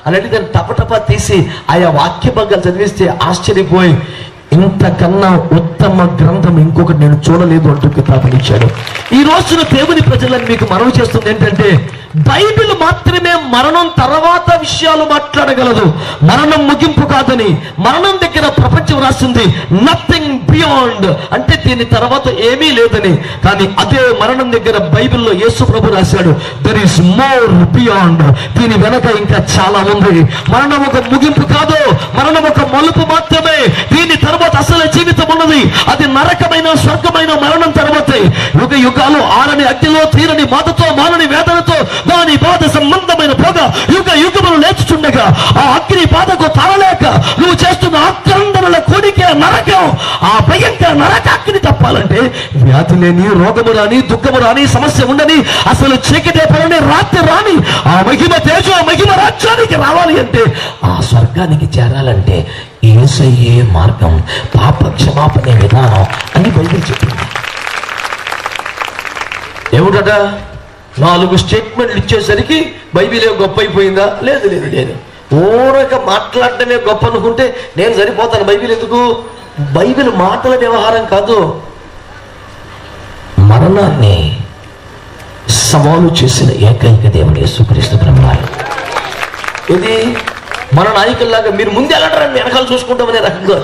అని అడిగి దాన్ని టపటపా తీసి ఆయా వాక్య భాగాలు చదివిస్తే ఆశ్చర్యపోయి, ఇంతకన్నా ఉత్తమ గ్రంథం ఇంకొకటి నేను చూడలేదు అంటూ కితాబుని ఇచ్చాడు. ఈ రోజున దేవుని ప్రజలను మీకు మనవి చేస్తుంది ఏంటంటే, బైబిల్ మాత్రమే మరణం తర్వాత విషయాలు మాట్లాడగలదు, మరణం ముగింపు కాదని. మరణం దగ్గర ప్రపంచం రాసింది నథింగ్ బియాండ్, అంటే దీని తర్వాత ఏమీ లేదని. కానీ అదే మరణం దగ్గర బైబిల్లో యేసు ప్రభు రాశాడు, దెర్ ఈస్ మోర్ బియాండ్, దీని వెనక ఇంకా చాలా ఉంది. మరణం ఒక ముగింపు కాదు, మరణం ఒక మలుపు మాత్రమే. దీని తర్వాత అసలు జీవితం ఉన్నది, అది నరకమైన స్వర్గమైన మరణం తర్వాతే. యుగ యుగాలు ఆరని అగ్నిలో తీరని బాధతో మానని వేదనతో దాని బాధ సంబంధమైన పొగ యుగ యుగములు లేచుచుండగా ఆ అగ్ని బాధకు తాళలేక నువ్వు చేస్తున్న ఆక్రందనల కోడికే నరకం. ఆ భయంకర నరకాగ్ని తప్పాలంటే వ్యాధి లేని, రోగము రాని, దుఃఖము రాని, సమస్య ఉండని, అసలు చీకటే పడని, రాత్రి రాని ఆ మహిమ తేజో మహిమ రాజ్యానికి రావాలి అంటే, ఆ స్వర్గానికి చేరాలంటే యేసయ్యే మార్గం, పాప క్షమాపణ విధానం అని బైబిల్ చెప్పింది. ఏమిటట, 4 స్టేట్మెంట్లు ఇచ్చేసరికి బైబిలే గొప్ప అయిపోయిందా? లేదు లేదు లేదు. ఊరక మాట్లాడటమే గొప్ప అనుకుంటే నేను సరిపోతాను. బైబిల్ ఎందుకు? బైబిల్ మాటల వ్యవహారం కాదు, మరణాన్ని సవాలు చేసిన ఏకైక దేవుడు యేసుక్రీస్తు ప్రభువారు. ఇది మన నాయకుల్లాగా మీరు ముందు వెళ్ళడరని వెనకాల చూసుకుంటామనే రకంగా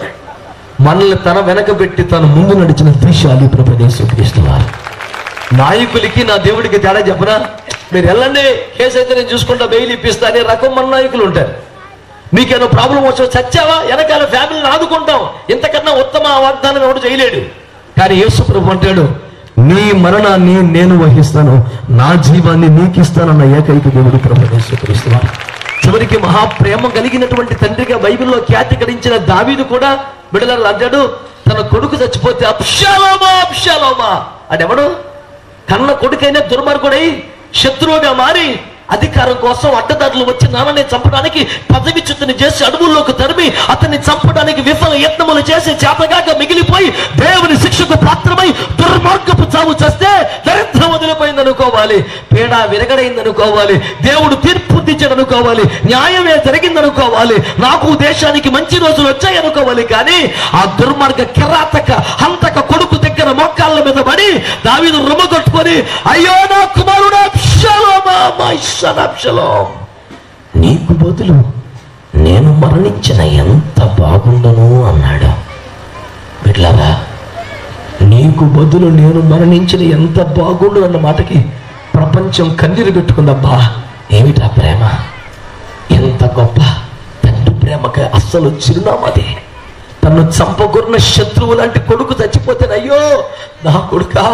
మనల్ని తన వెనక పెట్టి తను ముందు నడిచిన త్రిశాలి ప్రభు యేసుక్రీస్తు వారు. నాయకులకి నా దేవుడికి తేడా చెప్పనా? మీరు వెళ్ళండి, కేసు అయితే నేను చూసుకుంటా, బెయిల్ ఇప్పిస్తా అనే రకం మన నాయకులు ఉంటారు. మీకేమో ప్రాబ్లం వచ్చో చచ్చావా, వెనకాల ఫ్యామిలీని ఆదుకుంటాం, ఇంతకన్నా ఉత్తమ వాగ్దానం ఎవడు చేయలేడు. కానీ యేసు ప్రభు అంటాడు, నీ మరణాన్ని నేను వహిస్తాను, నా జీవాన్ని నీకు ఇస్తానన్న ఏకైక దేవుడు ప్రభు యేసుక్రీస్తు వారు. చివరికి మహాప్రేమ కలిగినటువంటి తండ్రిగా బైబిల్లో ఖ్యాతి గడించిన దావీదు కూడా బిడ్డలు అంటాడు, తన కొడుకు చచ్చిపోతే అబ్షాలోమా అబ్షాలోమా అడెవడు? కన్న కొడుకైనా దుర్మార్గుడై శత్రువుగా మారి అధికారం కోసం అడ్డదారులు వచ్చి నాన్నని చంపడానికి పదవిచ్యుతిని చేసి అడవుల్లోకి తరిమి అతన్ని చంపడానికి విఫల యత్నములు చేసి చేతగాక మిగిలిపోయి దేవుని శిక్షకు పాత్రమై దుర్మార్గపు చావు చేస్తే దరిద్రం వదిలిపోయింది అనుకోవాలి, పీడ విరగడైంది అనుకోవాలి, దేవుడు తీర్పు దించాడు అనుకోవాలి, న్యాయమే జరిగింది అనుకోవాలి, నాకు దేశానికి మంచి రోజులు వచ్చాయి అనుకోవాలి. కానీ ఆ దుర్మార్గ కిరాతక హంతక కొడుకు దగ్గర మోకాళ్ళ మీద పడి దావీదు రుమ కొట్టుకొని, అయ్యో నా కుమారుడు అబ్షాలోమా, మై సన్ అబ్షాలోమ్, నీకు బదులు నేను మరణించిన ఎంత బాగుండను అన్నాడు. బిడ్డలారా, నీకు బదులు నేను మరణించిన ఎంత బాగుండు అన్న మాటకి ప్రపంచం కన్నీరు పెట్టుకుందబ్బా. ఏమిటా ప్రేమ, ఎంత గొప్ప తండ్రి ప్రేమకి అస్సలు చిరునామాది. తను చంపకున్న శత్రువు లాంటి కొడుకు చచ్చిపోతే, అయ్యో నా కొడుకా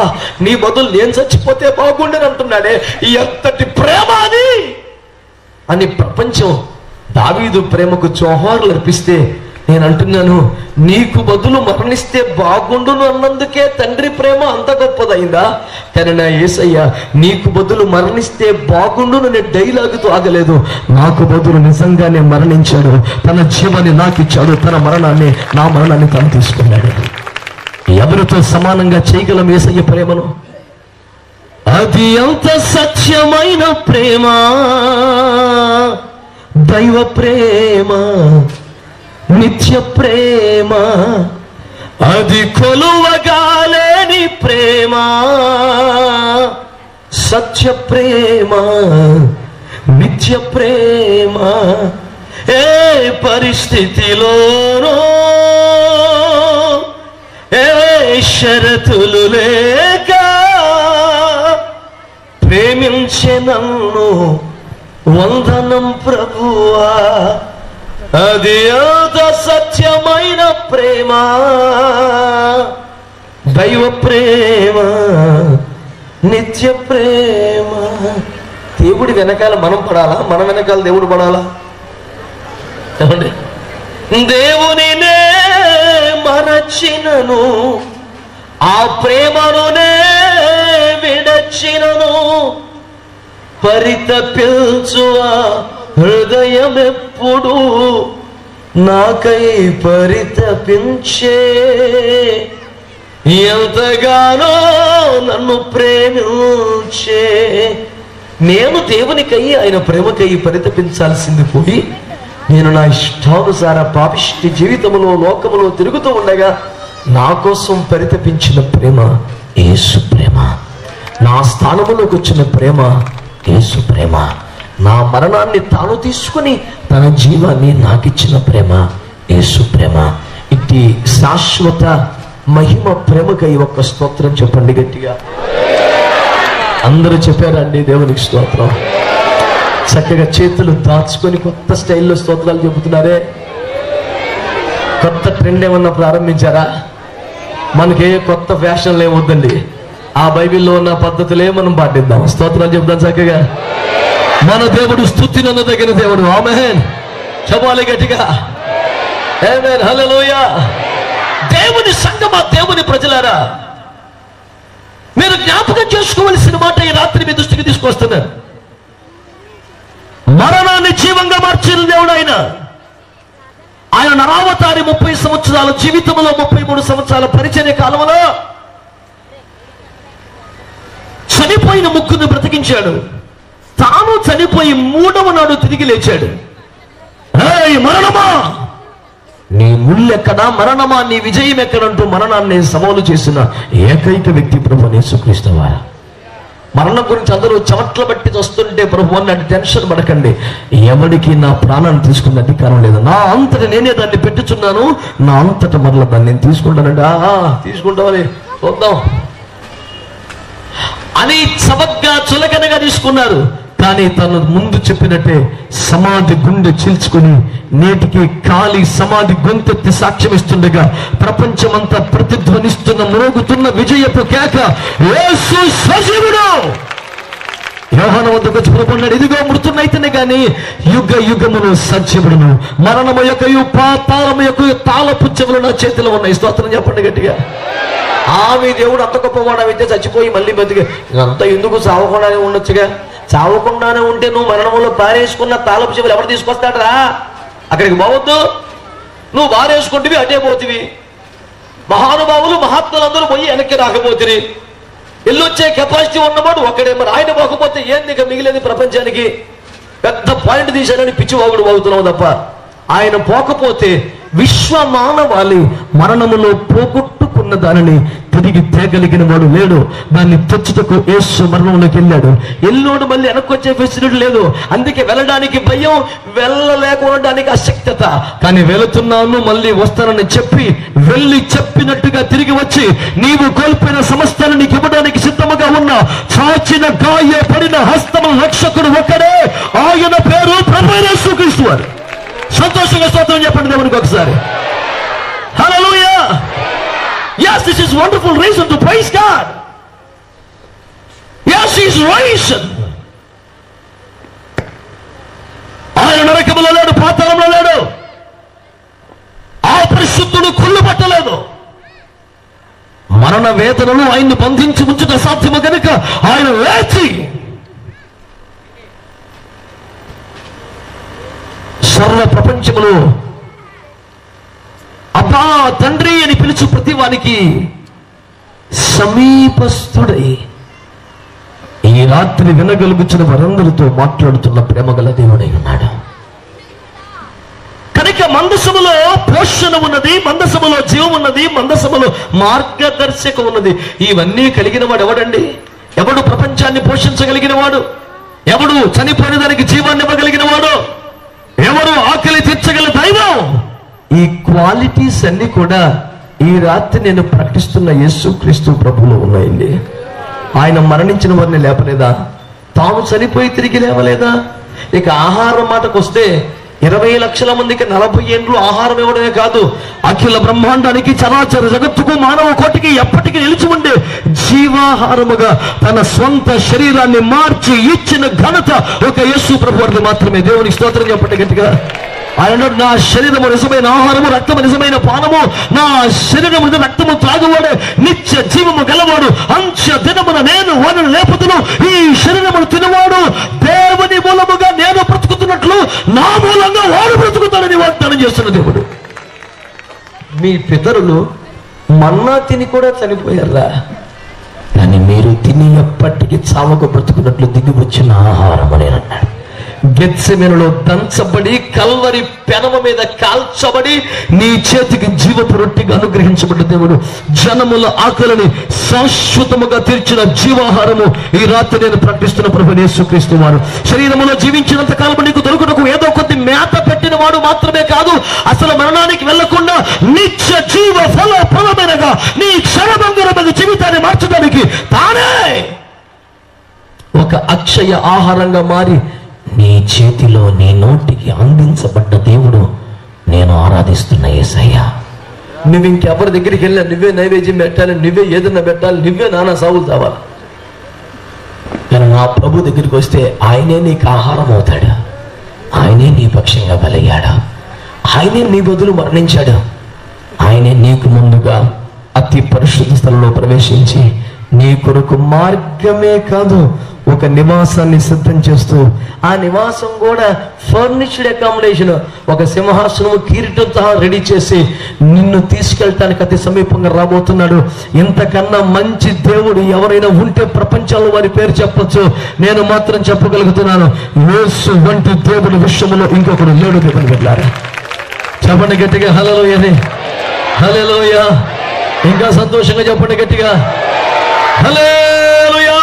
నీ బదులు నేను చచ్చిపోతే బాగుండని అంటున్నాడే, ఎంతటి ప్రేమ అది అని ప్రపంచం దావీదు ప్రేమకు జోహార్లు అర్పిస్తే, నేను అంటున్నాను నీకు బదులు మరణిస్తే బాగుండును అన్నందుకే తండ్రి ప్రేమ అంత గొప్పదైందా? కానీ నా యేసయ్య నీకు బదులు మరణిస్తే బాగుండును అనే డైలాగుతో ఆగలేదు, నాకు బదులు నిజంగానే మరణించాడు, తన జీవాన్ని నాకు ఇచ్చాడు, తన మరణాన్ని నా మరణాన్ని తను తీసుకున్నాడు. ఎవరితో సమానంగా చేయగలం యేసయ్య ప్రేమను? అది ఎంత సత్యమైన ప్రేమ, దైవ ప్రేమ, నిత్య ప్రేమ, అది కొలువగాలేని ప్రేమ, సత్య ప్రేమ, నిత్య ప్రేమ. ఏ పరిస్థితిలోనో ఏ షరతులు లేక ప్రేమించే నన్ను వందనం ప్రభువా, అది అంత సత్యమైన ప్రేమ, దైవ ప్రేమ, నిత్య ప్రేమ. దేవుడి వెనకాల మనం పడాలా, మన వెనకాల దేవుడు పడాలా? ఏమండి, దేవునినే మరచినను ఆ ప్రేమనునే విడచినను, పరితపిల్చు హృదయం ఎప్పుడు నాకై పరితపించే, ఎంతగానో నన్ను ప్రేమించే. నేను దేవునికై ఆయన ప్రేమకై పరితపించాల్సింది పోయి నేను నా ఇష్టానుసార పాపిష్టి జీవితంలో లోకములో తిరుగుతూ ఉండగా నా కోసం పరితపించిన ప్రేమ యేసు ప్రేమ. నా స్థానములోకి వచ్చిన ప్రేమ యేసు ప్రేమ. నా మరణాన్ని తాను తీసుకుని తన జీవాన్ని నాకిచ్చిన ప్రేమ యేసు ప్రేమ. ఇట్టి శాశ్వత మహిమ ప్రేమకై ఒక్క స్తోత్రం చెప్పండి గట్టిగా. అందరూ చెప్పారండి దేవునికి స్తోత్రం. చక్కగా చేతులు దాచుకొని కొత్త స్టైల్లో స్తోత్రాలు చెబుతున్నారే. కొత్త ట్రెండ్ ఏమన్నా ప్రారంభించారా? మనకే కొత్త ఫ్యాషన్లు ఏమొద్దండి, ఆ బైబిల్లో ఉన్న పద్ధతులే మనం పాటిద్దాం. స్తోత్రాలు చెప్దాం చక్కగా. మన దేవుడు స్తుతి నన్నదగిన దేవుడు. ఆమేన్ చెప్పాలి గట్టిగా. ఆమేన్ హల్లెలూయా. దేవుని సంగమా, దేవుని ప్రజలారా, మీరు జ్ఞాపకం చేసుకోవలసిన మాట ఈ రాత్రి మీ దృష్టికి తీసుకొస్తున్నారు. మరణాన్ని జీవంగా మార్చిన దేవుడు ఆయన. ఆయన నరావతారి 30 సంవత్సరాల జీవితంలో 33 సంవత్సరాల పరిచర్య కాలంలో చనిపోయిన ముగ్గురిని బ్రతికించాడు. తాను చనిపోయి 3వ నాడు తిరిగి లేచాడు. మరణమా నీ ముళ్ళెక్కడా, మరణమా నీ విజయం ఎక్కడంటూ మరణాన్ని సవాలు చేసిన ఏకైక వ్యక్తి ప్రభు యేసుక్రీస్తు వారు. మరణం గురించి అందరూ చెమట్లు బట్టి వస్తుంటే ప్రభు అన్నట్టు టెన్షన్ పడకండి. ఎవరికి నా ప్రాణాన్ని తీసుకునే అధికారం లేదు. నా అంతటి నేనే దాన్ని పెట్టుచున్నాను, నా అంతట మరలా దాన్ని నేను తీసుకుంటానండి. తీసుకుంటామని చూద్దాం అని చవగ్గా చులకనగా తీసుకున్నారు. కానీ తను ముందు చెప్పినట్టే సమాధి గుండె చీల్చుకుని నేటికి ఖాళీ సమాధి గొంతెత్తి సాక్ష్యమిస్తుండగా ప్రపంచమంతా ప్రతిధ్వనిస్తున్న మోగుతున్న విజయపు కేక, యేసు సజీవుడు. యోహాను వద్దకు వచ్చి ప్రభున్నాడు, ఇదిగో మృతున్నైతేనే గాని యుగ యుగమును సజీవుడును, మరణము యొక్కయు పాతాళము యొక్కయు తాళపు చెవులు నా చేతిలో ఉన్నాయి. స్తోత్రం చెప్పండి గట్టిగా. మీ దేవుడు అంత గొప్పవాడు అయితే చచ్చిపోయి మళ్ళీ బతికే అంత ఎందుకు సావకుండానే ఉండొచ్చుగా. చావకుండానే ఉంటే నువ్వు మరణంలో పారేసుకున్న తాళపు చెవులు ఎవరు తీసుకొస్తాడరా? అక్కడికి పోవద్దు. నువ్వు బారేసుకుంటేవి అటే పోతివి. మహానుభావులు మహాత్ములందరూ పోయి వెనక్కి రాకపోతుంది. ఎల్లొచ్చే కెపాసిటీ ఉన్నవాడు ఒక్కడే. మరి ఆయన పోకపోతే ఏంది ఇక మిగిలేదు ప్రపంచానికి? పెద్ద పాయింట్ తీశారని పిచ్చివాగుడు వాగుతున్నావు తప్ప ఆయన పోకపోతే విశ్వ మానవాళి మరణములో పోగొట్టుకున్న దానిని తిరిగి తేగలిగిన వాడు లేడు. దాన్ని తెచ్చుటకు యేసు మరణంలోకి వెళ్ళాడు. ఎల్లోడు మళ్ళీ వెనక్కొచ్చే ఫెసిలిటీ లేదు. అందుకే వెళ్ళడానికి భయం, వెళ్ళలేకపోవడానికి అశక్తత. కానీ వెళుతున్నాను మళ్ళీ వస్తానని చెప్పి వెళ్ళి చెప్పినట్టుగా తిరిగి వచ్చి నీవు కోల్పోయిన సమస్తాన్ని నీకు ఇవ్వడానికి సిద్ధముగా ఉన్న చాచిన గాయపడిన హస్తము రక్షకుడు ఒక్కడే. ఆయన పేరు ప్రభువైన యేసుక్రీస్తు వారు. సంతోషంగా స్తోత్రం చెప్పండి దేవునికి ఒకసారి. హల్లెలూయా. Yes, this is wonderful reason to praise God. Yes, he is risen. ఆయన నరకములో లేడు, పాతాళంలో లేడు. ఆ పరిశుద్ధుడు కుళ్ళు పట్టలేదు. మరణ వేదనలు ఆయన్ని బంధించి ఉంచుట సాధ్యము కనుక ఆయన లేచి సర్వ ప్రపంచములో అబ్బా తండ్రి అని పిలుచు ప్రతి వానికి సమీపస్థుడై ఈ రాత్రి వినగలుగుచిన వారందరితో మాట్లాడుతున్న ప్రేమగల దేవుడై ఉన్నాడు. కనుక మందసములో పోషణ ఉన్నది, మందసములో జీవం ఉన్నది, మందసములో మార్గదర్శకం ఉన్నది. ఇవన్నీ కలిగిన వాడు ఎవడండి? ఎవడు ప్రపంచాన్ని పోషించగలిగిన వాడు? ఎవడు చనిపోయిన దానికి జీవాన్ని ఇవ్వగలిగిన వాడు? ఎవరు ఆకలి తీర్చగల దైవం? ఈ క్వాలిటీస్ అన్ని కూడా ఈ రాత్రి నేను ప్రకటిస్తున్న యేసుక్రీస్తు ప్రభువులో ఉన్నాయండి. ఆయన మరణించిన వారిని లేపలేదా? తాను చనిపోయి తిరిగి లేవలేదా? ఇక ఆహారం మాటకు వస్తే 20 లక్షల మందికి 40 ఏండ్లు ఆహారం ఇవ్వడమే కాదు, అఖిల బ్రహ్మాండానికి చరాచర జగత్తుకు మానవ కోటికి ఎప్పటికీ నిలిచి ఉండే జీవాహారముగా తన స్వంత శరీరాన్ని మార్చి ఇచ్చిన ఘనత ఒక యేసు ప్రభు వారికి మాత్రమే. దేవునికి స్తోత్రం చెప్పండి గట్టిగా. ఆయన నా శరీరము నిజమైన ఆహారము, రక్తము నిజమైన పానము. నా శరీరము రక్తము త్రాగువాడే నిత్య జీవము గలవాడు. అంత్య దినమున నేను వారిని లేపుతును. ఈ శరీరమును తినవాడు దేవుని మూలముగా నేను బ్రతుకుతున్నట్లు నా మూలంగా వాడు బ్రతుకుతాడని వాగ్దానం చేస్తున్న దేవుడు. మీ పితరులు మన్నా తిని కూడా చనిపోయారా? కానీ మీరు తిని ఎప్పటికీ చావకు బ్రతుకున్నట్లు దిగి వచ్చిన ఆహారం అని అన్నాడు. గెత్సెమనెలో దంచబడి కల్వరి పెనమ మీద కాల్చబడి నీ చేతికి జీవపు రొట్టిగా అనుగ్రహించబడ్డ దేవుడు జనముల ఆకలిని శాశ్వతముగా తీర్చిన జీవాహారము ఈ రాత్రి నేను ప్రకటిస్తున్న ప్రభువైన యేసుక్రీస్తు వారు. శరీరములో జీవించినంత కాలం నీకు దొరుకుటకు ఏదో కొద్ది మేత పెట్టిన వాడు మాత్రమే కాదు, అసలు మరణానికి వెళ్లకుండా నిత్య జీవ ఫలప్రదమైనగా నీ క్షణభంగురమైన జీవితాన్ని మార్చడానికి తానే ఒక అక్షయ ఆహారంగా మారి నీ చేతిలో నీ నోటికి అందించబడ్డ దేవుడు నేను ఆరాధిస్తున్న యేసయ్య. నువ్వు ఇంకెవరి దగ్గరికి వెళ్ళా నువ్వే నైవేద్యం పెట్టాలి, నువ్వే ఏదన్నా పెట్టాలి, నువ్వే నానా సాగులు తావాలి. కానీ నా ప్రభు దగ్గరికి వస్తే ఆయనే నీకు ఆహారం అవుతాడు. ఆయనే నీ పక్షంగా బలయ్యాడు. ఆయనే నీ బదులు మరణించాడు. ఆయనే నీకు ముందుగా అతి పరిశుద్ధ స్థలంలో ప్రవేశించి నీ కొరకు మార్గమే కాదు ఒక నివాసాన్ని సిద్ధం చేస్తూ, ఆ నివాసం కూడా ఫర్నిష్డ్ అకామిడేషన్, ఒక సింహాసనము కిరీటంతో రెడీ చేసి నిన్ను తీసుకెళ్ళటానికి అతి సమీపంగా రాబోతున్నాడు. ఇంతకన్నా మంచి దేవుడు ఎవరైనా ఉంటే ప్రపంచంలో వారి పేరు చెప్పొచ్చు. నేను మాత్రం చెప్పగలుగుతున్నాను, యేసు వంటి దేవుడి విషయంలో ఇంకొకడు లేడు. దేవుని బిడ్డలారా చెప్పండి గట్టిగా హల్లెలూయా, హల్లెలూయా. ఇంకా సంతోషంగా చెప్పండి గట్టిగా హల్లెలూయా.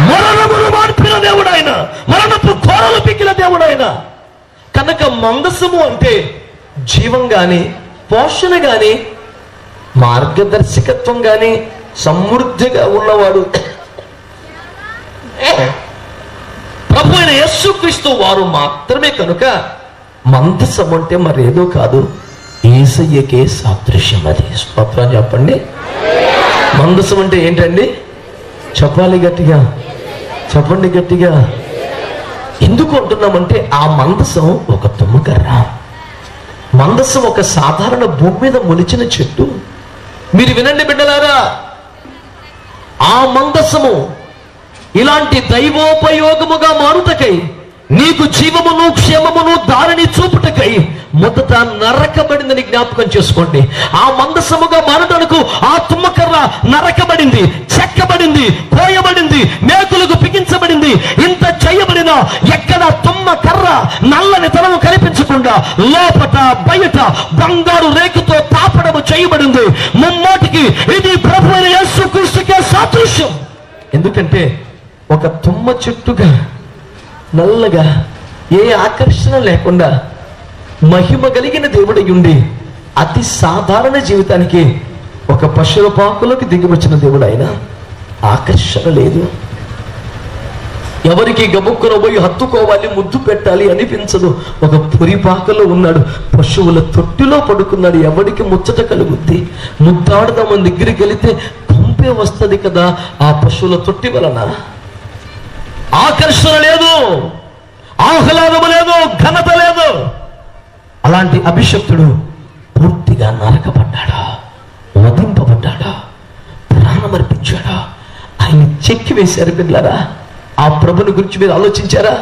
మరణమును మార్పిన దేవుడు ఆయన, మరణపు కోరలు పిక్కిన దేవుడు ఆయన. కనుక మందసము అంటే జీవం గాని, పోషణ గాని, మార్గదర్శకత్వం గాని సమృద్ధిగా ఉన్నవాడు ప్రభు అయిన యేసుక్రీస్తు వారు మాత్రమే. కనుక మందసం అంటే మరేదో కాదు, యేసయ్యకే సాదృశ్యం. అది స్తోత్రం చెప్పండి. మందసం అంటే ఏంటండి? చెప్పాలి గట్టిగా, చెప్పండి గట్టిగా. ఎందుకు అంటున్నామంటే ఆ మందసం ఒక తుమ్మకర్ర. మందసం ఒక సాధారణ భూమి మీద మొలిచిన చెట్టు. మీరు వినండి బిడ్డలారా, ఆ మందసము ఇలాంటి దైవోపయోగముగా మారుటకై, నీకు జీవమును క్షేమమును దారిని చూపుటకై మొదట నరకబడిందని జ్ఞాపకం చేసుకోండి. ఆ మందసముగా మారడానికి ఆ తుమ్మకర్ర నరకబడింది, చెక్కబడింది, కోయబడింది, మేకులకు బిగించబడింది. ఇంత చేయబడిన ఎక్కడ తుమ్మకర్ర నల్లని తనము కనిపించకుండా లోపట బయట బంగారు రేకుతో తాపడము చేయబడింది. ముమ్మాటికి ఇది ప్రభువైన యేసుక్రీస్తుకే సాదృశ్యం. ఎందుకంటే ఒక తుమ్మ చెట్టుగా నల్లగా ఏ ఆకర్షణ లేకుండా మహిమ కలిగిన దేవుడై ఉండి అతి సాధారణ జీవితానికి ఒక పశువుల పాకులోకి దిగి వచ్చిన దేవుడు ఆయన. ఆకర్షణ లేదు, ఎవరికి గబుక్కున పోయి హత్తుకోవాలి, ముద్దు పెట్టాలి అనిపించదు. ఒక పురిపాకలో ఉన్నాడు, పశువుల తొట్టిలో పడుకున్నాడు. ఎవరికి ముచ్చట కలుగుద్ది? ముద్దాడదామని దగ్గరికి వెళితే పంపే వస్తుంది కదా. ఆ పశువుల తొట్టి వలన ఆకర్షణ లేదు, ఆహ్లాదము లేదు, ఘనత లేదు. అలాంటి అభిషక్తుడు పూర్తిగా నరకబడ్డాడు, వధింపబడ్డాడు, ప్రాణమర్పించాడు. ఆయన చెక్కి వేశారు. బిడ్డలారా, ఆ ప్రభుని గురించి మీరు ఆలోచించారా?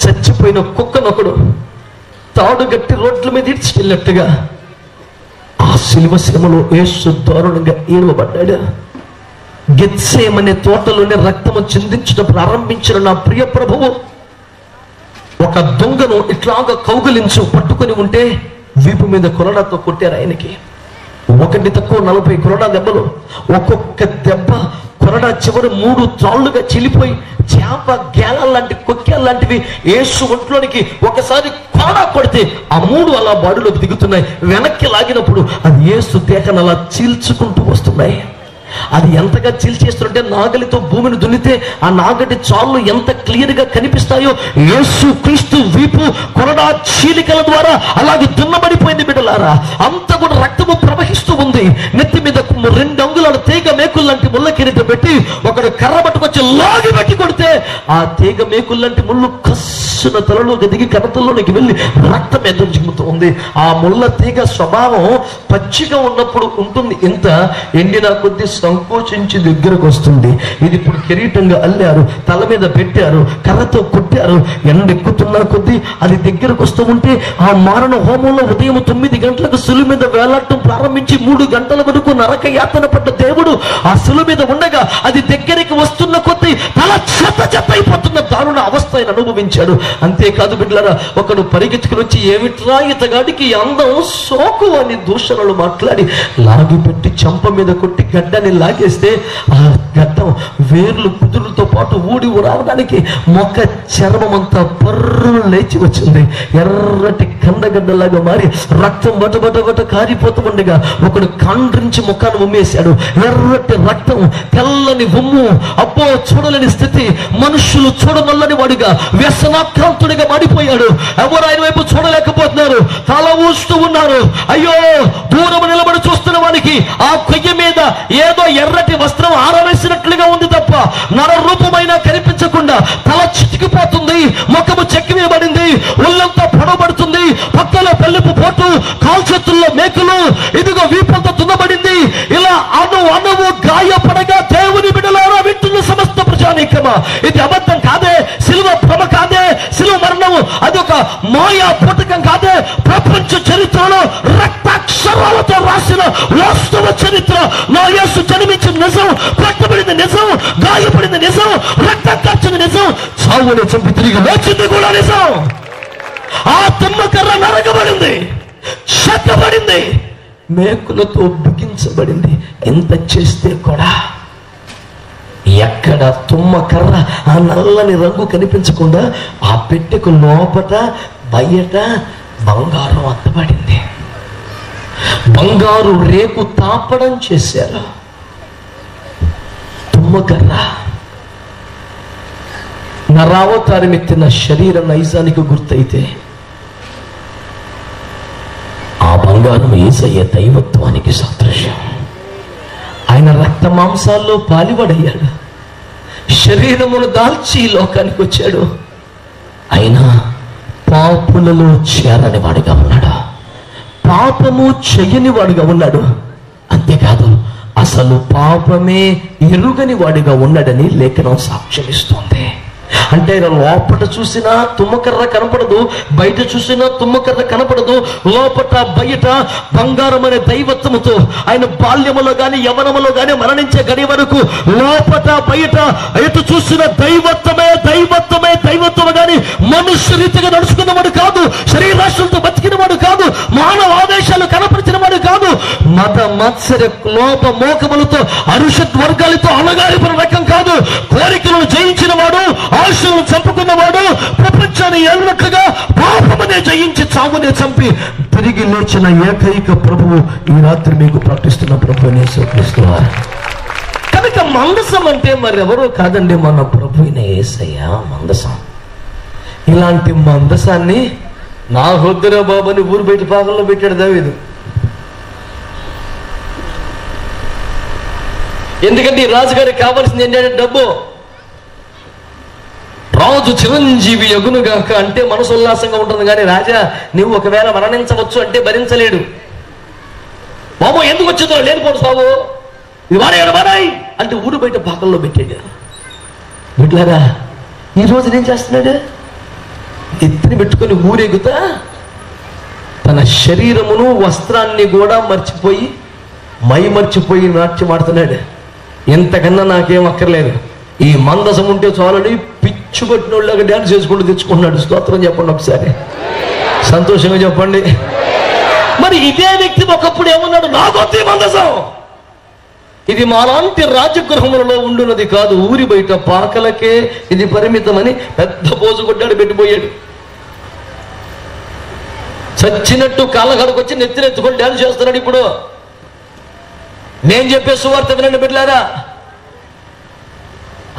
చచ్చిపోయిన కుక్కనొకడు తాడుగట్టి రోడ్ల మీద ఇడ్చికెళ్ళినట్టుగా ఆ శిలువ శ్రమలో యేసు దారుణంగా ఏడవబడ్డాడు. గెత్సేమనే తోటలోనే రక్తము చిందించడం ప్రారంభించిన నా ప్రియ ప్రభువు ఒక దొంగను ఇట్లాగా కౌగిలించు పట్టుకొని ఉంటే వీపు మీద కొరడాతో కొట్టారు ఆయనకి. ఒకటి తక్కువ 40 కొరడా దెబ్బలు. ఒక్కొక్క దెబ్బ కొరడా చివరి 3 త్రాళ్ళుగా చిలిపోయి చేప గేల లాంటి కొక్కేల లాంటివి యేసు ఒంట్లోనికి ఒకసారి కొరడా కొడితే ఆ 3 అలా బాడీలోకి దిగుతున్నాయి. వెనక్కి లాగినప్పుడు అది యేసు దేహను అలా చీల్చుకుంటూ వస్తున్నాయి. అది ఎంతగా చీల్చేస్తుంటే నాగలితో భూమిని దున్నితే ఆ నాగటి చాళ్ళు ఎంత క్లియర్ గా కనిపిస్తాయో యేసు క్రీస్తు వీపు కొరడా చీలికల ద్వారా అలాగే దున్నబడిపోయింది. బిడ్డలారా, అంత కూడా రక్తము ప్రవహిస్తూ ఉంది. నెత్తి మీద 2 అంగుళాల తీగ మేకుల్లాంటి ముళ్ళ కిరీటం పెట్టి ఒకడు కర్ర పట్టుకొచ్చి లాగి పెట్టి కొడితే ఆ తీగ మేకుల్లాంటి ముళ్ళు కస్సున తలలోకి దిగి కరతల్లోనికి వెళ్ళి రక్తం ఎదురు జిమ్ముతూ ఉంది. ఆ ముళ్ళ తీగ స్వభావం పచ్చిగా ఉన్నప్పుడు ఉంటుంది, ఇంత ఎండిన కొద్ది సంకోచించి దగ్గరకు వస్తుంది. ఇది ఇప్పుడు కిరీటంగా అల్లారు, తల మీద పెట్టారు, కర్రతో కొట్టారు. ఎండెక్కుతున్న కొద్దీ అది దగ్గరకు వస్తూ ఉంటే ఆ మారణ హోమంలో ఉదయం 9 గంటలకు సులు మీద వేలాడటం ప్రారంభించి 3 గంటల వరకు నరక యాతన పడ్డ దేవుడు ఆ సులు మీద ఉండగా అది దగ్గరికి వస్తున్న కొద్దీ తల చెత్త అయిపోతున్న దారుణ అవస్థ ఆయన అనుభవించాడు. అంతేకాదు బిడ్డలారా, ఒకడు పరిగెత్తుకుని వచ్చి ఏమిట్రా ఇతగాడికి అందం సోకు అని దూషణలు మాట్లాడి లాగి పెట్టి చంప మీద కొట్టి గడ్డని లాగేస్తే ఆ గడ్డం వేర్లు కుదురులతో పాటు ఊడి ఊరాడడానికి మొక్క చర్మం అంతా పర్రు లేచి వచ్చింది. ఎర్రటి కందగడ్డలాగా మారి రక్తం బట కారిపోతూ ఉండగా ఒకడు కాండ్రించి ముఖాన్ని ఉమ్మేశాడు. ఎర్రటి రక్తం, తెల్లని ఉమ్ము, అబ్బో చూడలేని స్థితి. మనుషులు చూడనల్లని వాడిగా వ్యసనాక్రాంతుడిగా మాడిపోయాడు. ఎవరు ఆయన వైపు చూడలేకపోతున్నారు, తల ఊస్తూ ఉన్నారు. అయ్యో, దూరం నిలబడి చూస్తున్న వానికి ఆ కొయ్య మీద ఏదో ఎర్రటి వస్త్రం ఆరవేసినట్లుగా ఉంది తప్ప నర రూపమైనా కనిపించకుండా తల చితికిపోతుంది, ముఖము చెక్కివేయబడింది, ఒళ్ళంతా పొడబడుతుంది, పక్కలో పెళ్ళిపు పోటు, కాల్చెత్తుల్లో మేకులు, ఇదిగో వీపంతా తున్నబడింది. ఇలా అణువు గాయపడగా దేవుని బిడ్డలారా వింటున్న సమస్త ప్రజానీకమా, ఇది అబద్ధం కాదే, సిలువ భ్రమ కాదే, సిలువ మరణము అదొక మాయా పుటకం కాదే. ప్రపంచ చరిత్రలో రక్తాక్షరాలతో రాసిన వాస్తవ చరిత్ర. నా యేసు జన్మించిన నిజం, కొట్టబడింది నిజం, గాయపడింది నిజం, రక్తం కార్చింది నిజం, చావుని చంపి తిరిగి లేచింది కూడా నిజం. ఆ తుమ్మకర్ర నరకబడింది, చెక్కబడింది, మేకులతో బిగించబడింది. ఎంత చేస్తే కూడా ఎక్కడ తుమ్మకర్ర ఆ నల్లని రంగు కనిపించకుండా ఆ పెట్టెకు లోపట బయట బంగారం అద్దబడింది. బంగారు రేకు తాపడం చేశారు. తుమ్మకర్ర నరావతారం ఎత్తిన శరీర నైజానికి గుర్తయితే ఆ బంగారం యేసయ్య దైవత్వానికి సాదృశ్యం. ఆయన రక్త మాంసాల్లో పాలివడయ్యాడు, శరీరమును దాల్చి లోకానికి వచ్చాడు. అయినా పాపులలో చేరని వాడిగా ఉన్నాడు, పాపము చెయ్యని వాడుగా ఉన్నాడు. అంతేకాదు అసలు పాపమే ఎరుగని వాడిగా ఉన్నాడని లేఖనం సాక్ష్యమిస్తోంది. అంటే ఆయన లోపట చూసినా తుమ్మకర్ర కనపడదు, బయట చూసినా తుమ్మకర్ర కనపడదు. లోపట బయట బంగారం అనే దైవత్వముతో ఆయన బాల్యములో గాని యవనములో గాని మరణించే గడి వరకు లోపట బయట ఎటు చూసిన దైవత్వమే దైవత్వమే దైవత్వము గాని మనుష్య రీతిగా నడుచుకున్నవాడు కాదు, శరీరాశులతో బతికినవాడు కాదు, మానవ ఆవేశాలు కనపరిచిన వాడు కాదు. మత మత్సర లోప మోకములతో అరుషత్ వర్గాలతో అణగారిపోయిన రకం కాదు. కోరికలను జయించిన వాడు, ఆశలను చంపుకున్నవాడు, ప్రపంచాన్ని ఏలినట్లుగా పాపమునే జయించి చావునే చంపి తిరిగి లేచిన ఏకైక ప్రభువు ఈ రాత్రి మీకు ప్రకటిస్తున్న ప్రభు యేసుక్రీస్తు. కనుక మందసం అంటే మరెవరో కాదండి, మన ప్రభు యేసయ్య మందసం. ఇలాంటి మందసాన్ని నా హొద్దురా బాబుని ఊరు బయట పాకల్లో పెట్టాడు దావీదు. ఎందుకంటే ఈ రాజుగారికి కావాల్సింది ఏంటంటే డబ్బు. రాజు చిరంజీవి యగునుగాక అంటే మనసు ఉల్లాసంగా ఉంటుంది, కానీ రాజా నువ్వు ఒకవేళ మరణించవచ్చు అంటే భరించలేడు. బాబు ఎందుకు వచ్చిందో లేనిపోడు సాబు, ఇది వారాయి అంటే ఊరు బయట పాకల్లో పెట్టాడు. బిడ్డలారా, ఈరోజు ఏం చేస్తున్నాడు? ఎత్తిని పెట్టుకుని ఊరేగుతా తన శరీరమును వస్త్రాన్ని కూడా మర్చిపోయి మర్చిపోయి నాట్యం ఆడుతున్నాడు. ఎంతకన్నా నాకేం అక్కర్లేదు, ఈ మందసం ఉంటే చాలని పిచ్చు కొట్టిన వాళ్ళగా డ్యాన్స్ చేసుకుంటూ తెచ్చుకున్నాడు. స్తోత్రం చెప్పండి ఒకసారి, సంతోషంగా చెప్పండి. మరి ఇదే వ్యక్తి ఒకప్పుడు ఏమన్నాడు? నాకొద్ది మందసం, ఇది మాలాంటి రాజగృహములలో ఉండున్నది కాదు, ఊరి బయట పాకలకే ఇది పరిమితమని పెద్ద పోజు కొట్టాడు, పెట్టిపోయాడు. చచ్చినట్టు కాళ్ళగడకొచ్చి నెత్తినెత్తుకొని డ్యాన్స్ చేస్తున్నాడు. ఇప్పుడు నేను చెప్పే సువార్త వినండి బిడ్డలారా.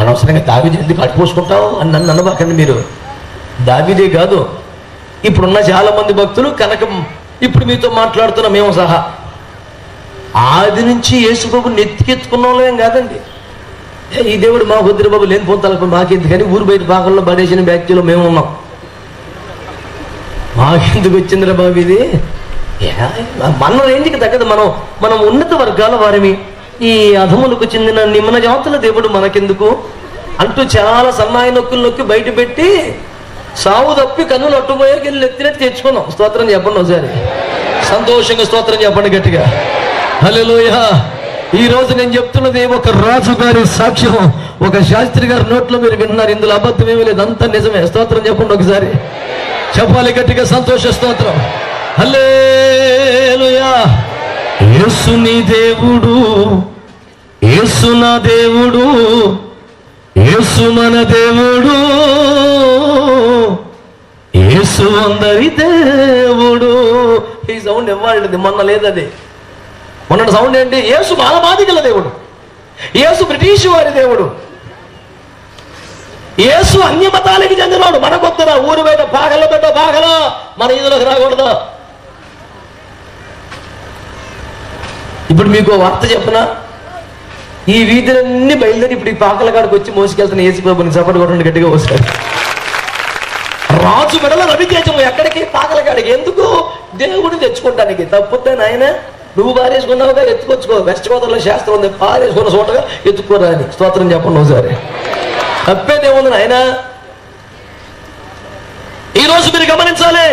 అనవసరంగా దావీదు ఎందుకు అడ్డుపోసుకుంటావు అని నన్ను అనబాకండి మీరు. దావీదే కాదు, ఇప్పుడున్న చాలా మంది భక్తులు కనుక ఇప్పుడు మీతో మాట్లాడుతున్న మేము సహా ఆది నుంచి యేసుబాబు నెత్తికెత్తుకున్నాం కాదండి. ఈ దేవుడు మా వద్దురు బాబు లేని పోతాలకు మాకెందుకు కానీ ఊరు బయట భాగంలో పడేసిన బ్యాక్టీలో మేము ఉన్నాం. మాకెందుకు వచ్చిందిరా బాబు ఇది? మనం ఎందుకు తగ్గదు, మనం ఉన్నత వర్గాల వారిని, ఈ అధములకు చెందిన నిమ్మన జాతుల దేవుడు మనకెందుకు అంటూ చాలా సన్నాయి నొక్కులు నొక్కి బయట పెట్టి సావు తప్పి కన్నులు అట్టుపోయాక వెళ్ళి ఎత్తినట్టు తెచ్చుకున్నాం. స్తోత్రం చెప్పండి ఒకసారి, సంతోషంగా స్తోత్రం చెప్పండి గట్టిగా. హల్లెలూయా. ఈ రోజు నేను చెప్తున్నది ఒక రాజుగారి సాక్ష్యం, ఒక శాస్త్రి గారి నోట్లో మీరు విన్నారు. ఇందులో అబద్ధం ఏమీ లేదు, అంతా నిజమే. స్తోత్రం చెప్పండి ఒకసారి, చెప్పాలి గట్టిగా, సంతోష స్తోత్రం. హల్లెలూయా. యేసు నీ దేవుడు, యేసు నా దేవుడు, యేసు మన దేవుడు, యేసు అందరి దేవుడు. ఈ సౌండ్ ఇవ్వాలి, మొన్న లేదది. మొన్న సౌండ్ ఏంటి? యేసు మాలమాదిగల దేవుడు, యేసు బ్రిటిష్ వారి దేవుడు, యేసు అన్య మతాలకి చెందినవాడు. మనకొద్దురా ఊరు బయట పాగల పెట్ట పాగల మన ఈదులోకి రాకూడదు. ఇప్పుడు మీకు వార్త చెప్పనా? ఈ వీధులన్నీ బయలుదేరి ఇప్పుడు ఈ పాకల కాడికి వచ్చి మోసుకెళ్తున్న యేసుబాబుని చప్పటి కొట్టండి గట్టిగా వస్తారు. రాజు మెడల రవితేజము ఎక్కడికి? పాకల కాడికి. ఎందుకు? దేవుడిని తెచ్చుకుంటానికి. తప్పుద్దా నాయన, నువ్వు పారేసుకున్నావుగా ఎత్తుకొచ్చుకో. వెస్ట్ గోదావరిలో శాస్త్రం ఉంది, పారేసుకున్న చోటగా ఎత్తుకోరా అని. స్తోత్రం చెప్పండి ఒకసారి. తప్పేదేముంది నాయన? ఈరోజు మీరు గమనించాలి,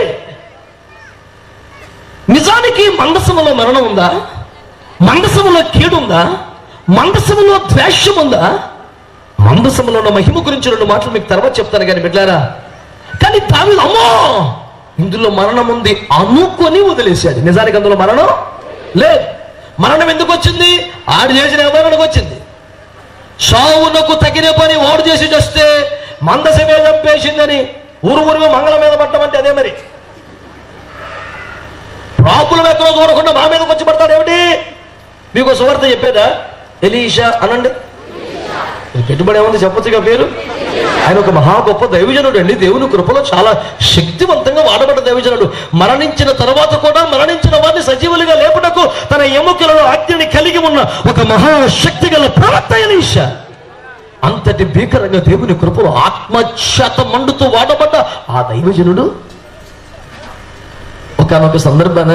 నిజానికి మందసములో మరణం ఉందా? మందసములో కీడుందా? మందసములో ద్వేషం ఉందా? మందసములో ఉన్న మహిమ గురించి 2 మాటలు మీకు తర్వాత చెప్తాను కానీ బిడ్డలారా. కానీ దావీదు అమ్మో ఇందులో మరణం ఉంది అనుకొని వదిలేశాడు. నిజానికి అందులో మరణం లేదు. మరణం ఎందుకు వచ్చింది? ఆడు చేసిన ఎవరికి వచ్చింది? సావునకు తగిన పని వాడు చేసి చేస్తే మందసమే చంపేసిందని ఊరు మంగళ మీద పట్టమంటే అదే మరి. రాకులు ఎక్కడో చూడకుండా మా మీదకి వచ్చి పడతాడు ఏమిటి? మీకు సువార్త చెప్పేదా? ఎలీషా అనండి, పెట్టుబడి ఏముంది చెప్పొచ్చుగా పేరు. ఆయన ఒక మహా గొప్ప దైవజనుడు అండి. దేవుని కృపలో చాలా శక్తివంతంగా వాడబడ్డ దైవజనుడు. మరణించిన తర్వాత కూడా మరణించిన వారిని సజీవులుగా లేపుటకు తన ఎముకలలో అగ్నిని కలిగి ఉన్న ఒక మహాశక్తి గల ప్రవక్త ఎలీషా. అంతటి భీకరంగా దేవుని కృపలో ఆత్మశాత మండుతూ వాడబడ్డ ఆ దైవజనుడు ఒకనొక సందర్భాన,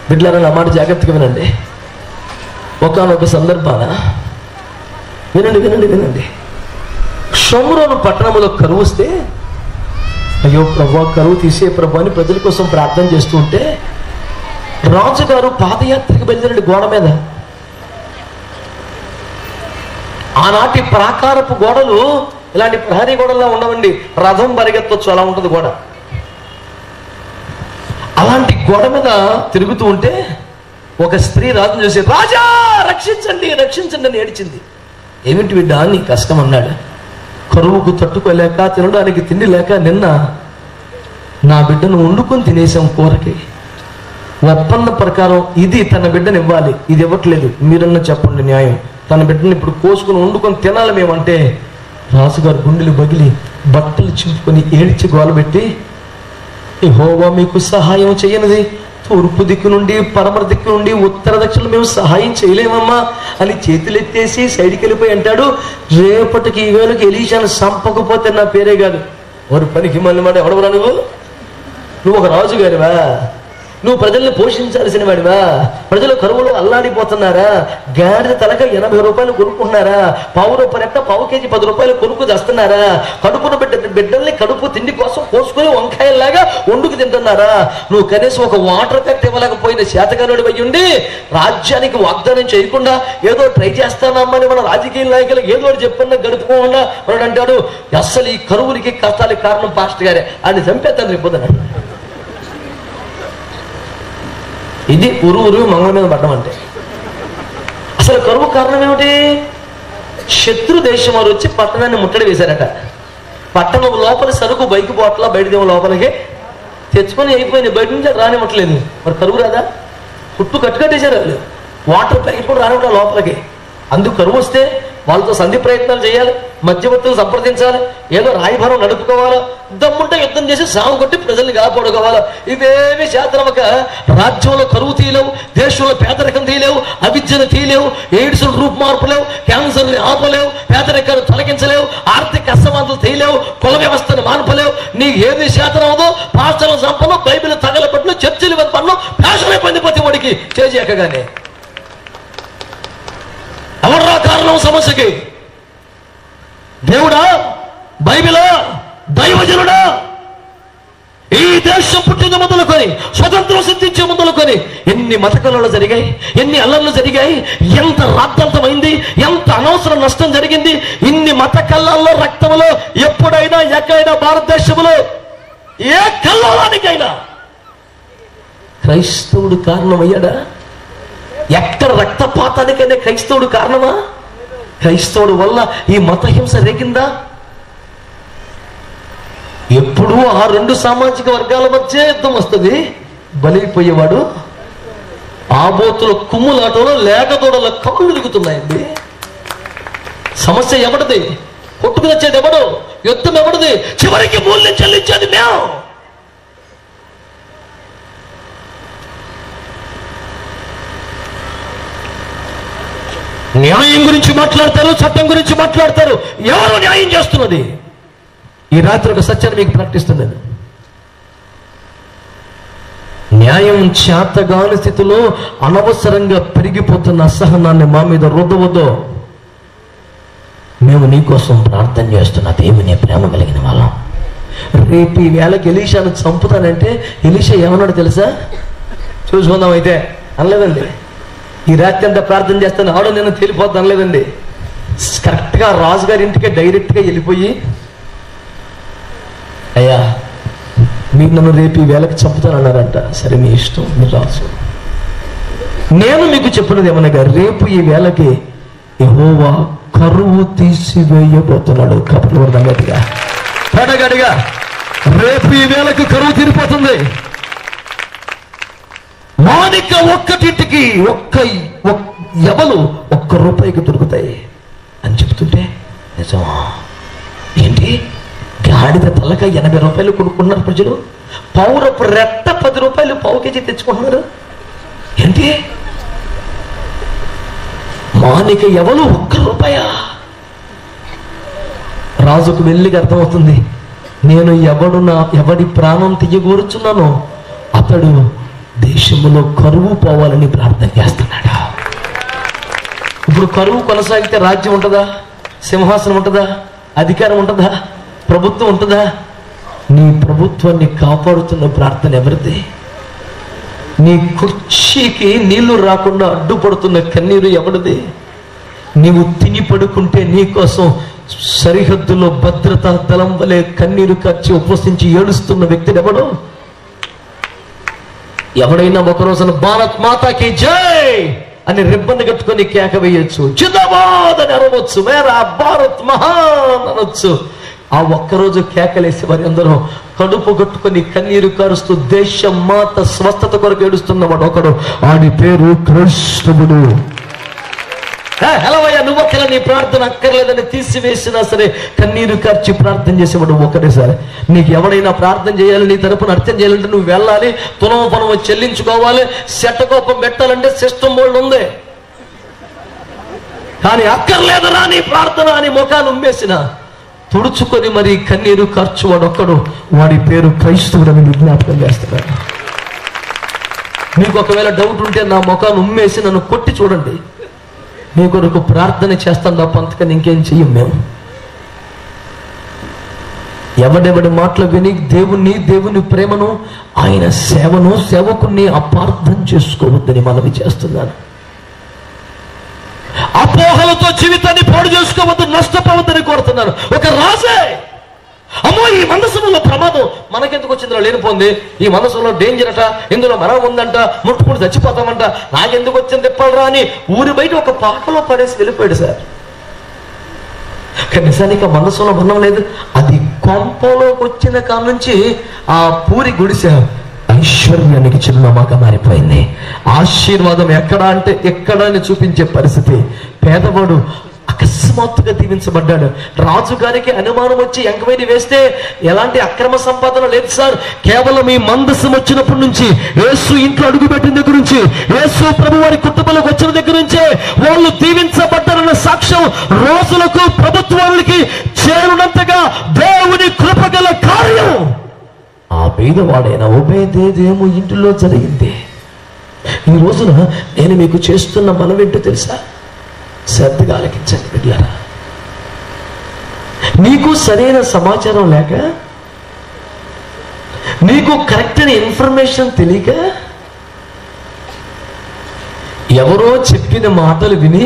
బిడ్డలారా నా మాట జాగ్రత్తగా వినండి, ఒకానొక సందర్భాన వినండి వినండి వినండి, షోమ్రోను పట్టణంలో కరువు వస్తే, అయ్యో ప్రభా కరువు తీసే ప్రభా అని ప్రజల కోసం ప్రార్థన చేస్తూ ఉంటే రాజుగారు పాదయాత్రకు బయలుదేరాడు గోడ మీద. ఆనాటి ప్రాకారపు గోడలు ఇలాంటి ప్రహరీ గోడల్లో ఉండవండి, రథం పరిగెత్తొచ్చు అలా ఉంటుంది గోడ. అలాంటి గోడ మీద తిరుగుతూ ఉంటే ఒక స్త్రీ రాజును చూసి, రాజా రక్షించండి రక్షించండి అని ఏడ్చింది. ఏమిటి బిడ్డా నీ కష్టం అన్నాడు. కరువుకు తట్టుకోలేక, తినడానికి తిండి లేక నిన్న నా బిడ్డను వండుకొని తినేసాం కూరకి. ఒప్పంద ప్రకారం ఇది తన బిడ్డను ఇవ్వాలి, ఇది ఇవ్వట్లేదు, మీరన్నా చెప్పండి న్యాయం. తన బిడ్డను ఇప్పుడు కోసుకుని వండుకొని తినాలి మేమంటే రాజుగారు గుండెలు బగిలి బట్టలు చింపుకొని ఏడ్చి గోలబెట్టి, యెహోవా మీకు సహాయం చేయనిది తూర్పు దిక్కు నుండి పడమర దిక్కు నుండి ఉత్తర దక్షిణలు మేము సహాయం చేయలేమమ్మా అని చేతులెత్తేసి సైడ్కి వెళ్ళిపోయి అంటాడు, రేపటికి ఈ వేళకి ఎలీషాను చంపకపోతే నా పేరే కాదు. వారు పనికి మళ్ళీ మాట ఎవడవరా నువ్వు ఒక రాజుగారివా? నువ్వు ప్రజల్ని పోషించాల్సిన వాడివా? ప్రజలు కరువులో అల్లాడిపోతున్నారా? గాడిద తలక 80 రూపాయలు కొనుక్కుంటున్నారా? పావు రూపాయలు పావు కేజీ 10 రూపాయలు కొనుక్కు తెస్తున్నారా? కడుపున బిడ్డల్ని కడుపు తిండి కోసం కోసుకొని వంకాయల్లాగా వండుకు తింటున్నారా? నువ్వు కనీసం ఒక వాటర్ కట్ ఇవ్వలేకపోయిన శాతగానుడి అయ్యుండి రాజ్యానికి వాగ్దానం చేయకుండా ఏదో ట్రై చేస్తానమ్మని మన రాజకీయ నాయకులకు ఏదో చెప్పన్నా గడుపుకోకుండా వాడు అంటాడు, అస్సలు ఈ కరువులకి కష్టాలకి కారణం పాస్టర్ గారే, ఆయన చంపేస్తాను రేపొద్దున. ఇది ఊరు మంగళ మీద పడ్డం అంటే. అసలు కరువు కారణం ఏమిటి? శత్రు దేశం వారు వచ్చి పట్టణాన్ని ముట్టడి వేశారట. పట్టణం లోపల సరుకు బైక్ పోట్ల బయటదేమో లోపలికి తెచ్చుకొని అయిపోయింది, బయట నుంచి రానివ్వట్లేదు. మరి కరువు రాదా? పుట్టు కట్టుకట్టేశారు వాళ్ళు, వాటర్ ప్యాకెట్ కూడా రానివ్వడం లోపలికి. అందుకు కరువు వస్తే వాళ్ళతో సంధి ప్రయత్నాలు చేయాలి, మధ్యవర్తులు సంప్రదించాలి, ఏదో రాయభారం నడుపుకోవాలా, దమ్ముంటే యుద్ధం చేసి సాగు కొట్టి ప్రజల్ని కాపాడుకోవాలా. ఇవేమి శాస్త్రమక రాజ్యంలో కరువు తీయలేవు, దేశంలో పేదరికం తీయలేవు, అవిద్యను తీయలేవు, ఎయిడ్స్ రూపు మార్పులేవు, క్యాన్సర్ని ఆపలేవు, పేదరికాన్ని తొలగించలేవు, ఆర్థిక అసమానతలు తీయలేవు, కుల వ్యవస్థను మార్పలేవు. నీ ఏది శాతం అవదో పాస్టర్లు సంపను, బైబిల్ తగలబెట్టిన, చర్చిలు పన్ను, ఫ్యాషన్ అయిపోయింది ప్రతి వాడికి చేసి ఎక్కగానే. ఎవరా కారణం సమస్యకి? దేవుడా? బైబిలా? దైవజనుడా? ఈ దేశం పుట్టిన మొదలుకొని స్వతంత్రం సిద్ధించే మొదలుకొని ఎన్ని మతకలలో జరిగాయి, ఎన్ని అల్లర్లు జరిగాయి, ఎంత రాద్ధాంతమైంది, ఎంత అనవసర నష్టం జరిగింది. ఇన్ని మత కళ్ళల్లో రక్తంలో ఎప్పుడైనా ఎక్కడైనా భారతదేశంలో ఏ కల్లోలానికైనా క్రైస్తవుడు కారణమయ్యాడా? ఎక్కడ రక్తపాతానికైనా క్రైస్తవుడు కారణమా? క్రైస్తవుడు వల్ల ఈ మతహింస రేగిందా? ఎప్పుడూ ఆ రెండు సామాజిక వర్గాల మధ్య యుద్ధం వస్తుంది. బలైపోయేవాడు ఆబోతుల కుమ్ములాటలో లేకదోడల కళ్ళు వెలుగుతున్నాయండి. సమస్య ఎవడిది? కొట్టుకు వచ్చేది ఎవడు? యుద్ధం ఎవడిది? చివరికి మూల్యం చెల్లించేది మేము. న్యాయం గురించి మాట్లాడతారు, చట్టం గురించి మాట్లాడతారు. ఎవరు న్యాయం చేస్తున్నది? ఈ రాత్రి ఒక సత్యాన్ని మీకు ప్రకటిస్తున్నాను. న్యాయం చేతగాని స్థితిలో అనవసరంగా పెరిగిపోతున్న అసహనాన్ని మా మీద రుద్దవద్దు. మేము నీకోసం ప్రార్థన చేస్తున్న దేవుని ప్రేమ కలిగిన వాళ్ళం. రేపు ఈ వేళకి ఎలీషాను చంపుతానంటే ఎలీషా ఏమన్నాడు తెలుసా? చూసుకుందాం అయితే అనలేదండి. ఈ రాత్రి అంతా ప్రార్థన చేస్తాను ఆవిడ నేను తేలిపోద్దాం అనలేదండి. కరెక్ట్గా రాజుగారి ఇంటికే డైరెక్ట్గా వెళ్ళిపోయి, అయ్యా మీరు నన్ను రేపు ఈ వేళకి చంపుతానన్నారంట. సరే మీ ఇష్టం, మీరు రాజు. నేను మీకు చెప్పినది ఏమనగా రేపు ఈ వేళకి యెహోవా కరువు తీసివేయబోతున్నాడు. కపటి వర్ధంగా పడగడిగా రేపు ఈ వేళకి కరువు తీరిపోతుంది. మానిక ఒక్కటింటికి ఎవరు ₹1 దొరుకుతాయి అని చెప్తుంటే నిజమా? ఏంటి గాడిద తలక 80 రూపాయలు కొనుక్కున్నారు ప్రజలు, పౌరపు రెట్ట 10 రూపాయలు పావు కేజీ తెచ్చుకుంటున్నారు. ఏంటి మానిక ఎవరు ₹1? రాజుకు వెళ్ళికి అర్థమవుతుంది, నేను ఎవడి ప్రాణం తీయగూరుచున్నానో అతడు దేశంలో కరువు పోవాలని ప్రార్థన చేస్తున్నాడు. ఇప్పుడు కరువు కొనసాగితే రాజ్యం ఉంటుందా? సింహాసనం ఉంటుందా? అధికారం ఉంటుందా? ప్రభుత్వం ఉంటుందా? నీ ప్రభుత్వాన్ని కాపాడుతున్న ప్రార్థన ఎవరిది? నీ కుర్చీకి నీళ్లు రాకుండా అడ్డుపడుతున్న కన్నీరు ఎవరిది? నీవు తిని పడుకుంటే నీ కోసం సరిహద్దులో భద్రతా దళం వలె కన్నీరు కార్చి ఉపవసించి ఏడుస్తున్న వ్యక్తిని ఎవడు? ఎవడైనా ఒక రోజున భారత్ మాతాకి జై అని రిబ్బన్ కట్టుకొని కేక వేయొచ్చు, జిందాబాద్ అని అనవచ్చు, మేరా భారత్ మహాన్ అనొచ్చు. ఆ ఒక్కరోజు కేకలేసి వారి అందరూ కడుపు కట్టుకొని కన్నీరు కారుస్తూ దేశం మాత స్వస్థత కొరకు ఏడుస్తున్నవాడు ఒకడు, ఆడి పేరు కృష్ణుడు. హెలవయ్యా, నువ్వొక్కల నీ ప్రార్థన అక్కర్లేదని తీసివేసినా సరే కన్నీరు కార్చి ప్రార్థన చేసేవాడు ఒకటే. సరే, నీకు ఎవడైనా ప్రార్థన చేయాలి, నీ తరపున అర్థం చేయాలంటే నువ్వు వెళ్ళాలి, తునవ చెల్లించుకోవాలి, శటకోపం పెట్టాలంటే సిస్టమ్ బోర్డు ఉంది. కానీ అక్కర్లేదురా నీ ప్రార్థన అని ముఖాన్ని ఉమ్మేసిన తుడుచుకొని మరి కన్నీరు ఖర్చు వాడొక్కడు, వాడి పేరు క్రైస్తవుడని విజ్ఞాపకం చేస్తున్నాడు. మీకు ఒకవేళ డౌట్ ఉంటే నా ముఖాన్ని ఉమ్మేసి నన్ను కొట్టి చూడండి, నీ కొరకు ప్రార్థన చేస్తాం తప్ప అంతకని ఇంకేం చెయ్యం మేము. ఎవడెవడి మాటలు విని దేవుని ప్రేమను, ఆయన సేవను, సేవకుని అపార్థం చేసుకోవద్దని మనవి చేస్తున్నాను. అపోహలతో జీవితాన్ని పాడు చేసుకోవద్దు, నష్టపోవద్దని కోరుతున్నాను. ఒక రాజే, అమ్మో ఈ మనసులో ప్రమాదం మనకెందుకు వచ్చిందో లేనిపోంది, ఈ మనసులో డేంజర్ అట, ఇందులో మరణం ఉందంట, ముట్టుకుని చచ్చిపోతామంట, నాకెందుకు వచ్చింది తిప్పాలరా అని ఊరి బయట ఒక పాకలో పడేసి వెళ్ళిపోయాడు సార్. నిజానికి ఆ మనసులో మరణం లేదు, అది కొంపలోకి వచ్చిన కాడ నుంచి ఆ పూరి గుడిసె ఐశ్వర్యానికి చిరునామాగా మారిపోయింది. ఆశీర్వాదం ఎక్కడ అంటే ఎక్కడ అని చూపించే పరిస్థితి. పేదవాడు అకస్మాత్తుగా దీవించబడ్డాడు. రాజుగారికి అనుమానం వచ్చి ఎంక్వైరీ వేస్తే ఎలాంటి అక్రమ సంపాదన లేదు సార్, కేవలం ఈ మందసం వచ్చినప్పటి నుంచి, యేసు ఇంట్లో అడుగుపెట్టిన దగ్గర నుంచి, యేసు ప్రభు వారి కుటుంబంలోకి వచ్చిన దగ్గర నుంచే వాళ్ళు దీవించబడ్డారన్న సాక్ష్యం రోజులకు ప్రభుత్వానికి చేరునంతగా దేవుని కృపగల కార్యం ఆ పేదవాడైన ఓబేదేదేమో ఇంటిలో జరిగింది. ఈ రోజున నేను మీకు చేస్తున్న మనవేంటో తెలుసా? శ్రద్ధగా ఆలకించండి బిడ్డలారా. నీకు సరైన సమాచారం లేక, నీకు కరెక్ట్ అయిన ఇన్ఫర్మేషన్ తెలియక, ఎవరో చెప్పిన మాటలు విని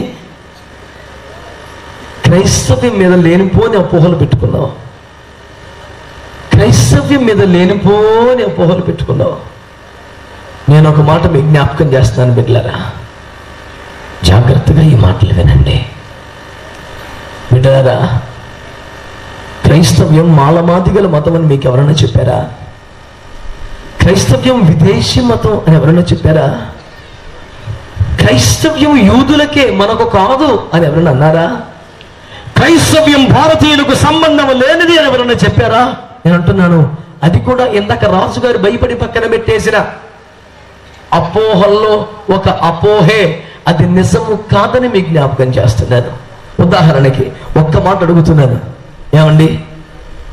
క్రైస్తవ్యం మీద లేనిపోని అపోహలు పెట్టుకున్నావు. క్రైస్తవ్యం మీద లేనిపోని అపోహలు పెట్టుకున్నావు. నేను ఒక మాట మీకు జ్ఞాపకం చేస్తున్నాను బిడ్డలారా, జాగ్రత్తగా ఈ మాటలు వినండి బిడ్డలారా. క్రైస్తవ్యం మాలమాదిగల మతం అని మీకు ఎవరైనా చెప్పారా? క్రైస్తవ్యం విదేశీ మతం అని ఎవరైనా చెప్పారా? క్రైస్తవ్యం యూదులకే, మనకు కాదు అని ఎవరైనా అన్నారా? క్రైస్తవ్యం భారతీయులకు సంబంధం లేనిది అని ఎవరైనా చెప్పారా? నేను అంటున్నాను, అది కూడా ఇందాక రాజుగారు భయపడి పక్కన పెట్టేసిన అపోహల్లో ఒక అపోహే, అది నిజము కాదని మీకు జ్ఞాపకం చేస్తున్నాను. ఉదాహరణకి ఒక్క మాట అడుగుతున్నాను, ఏమండి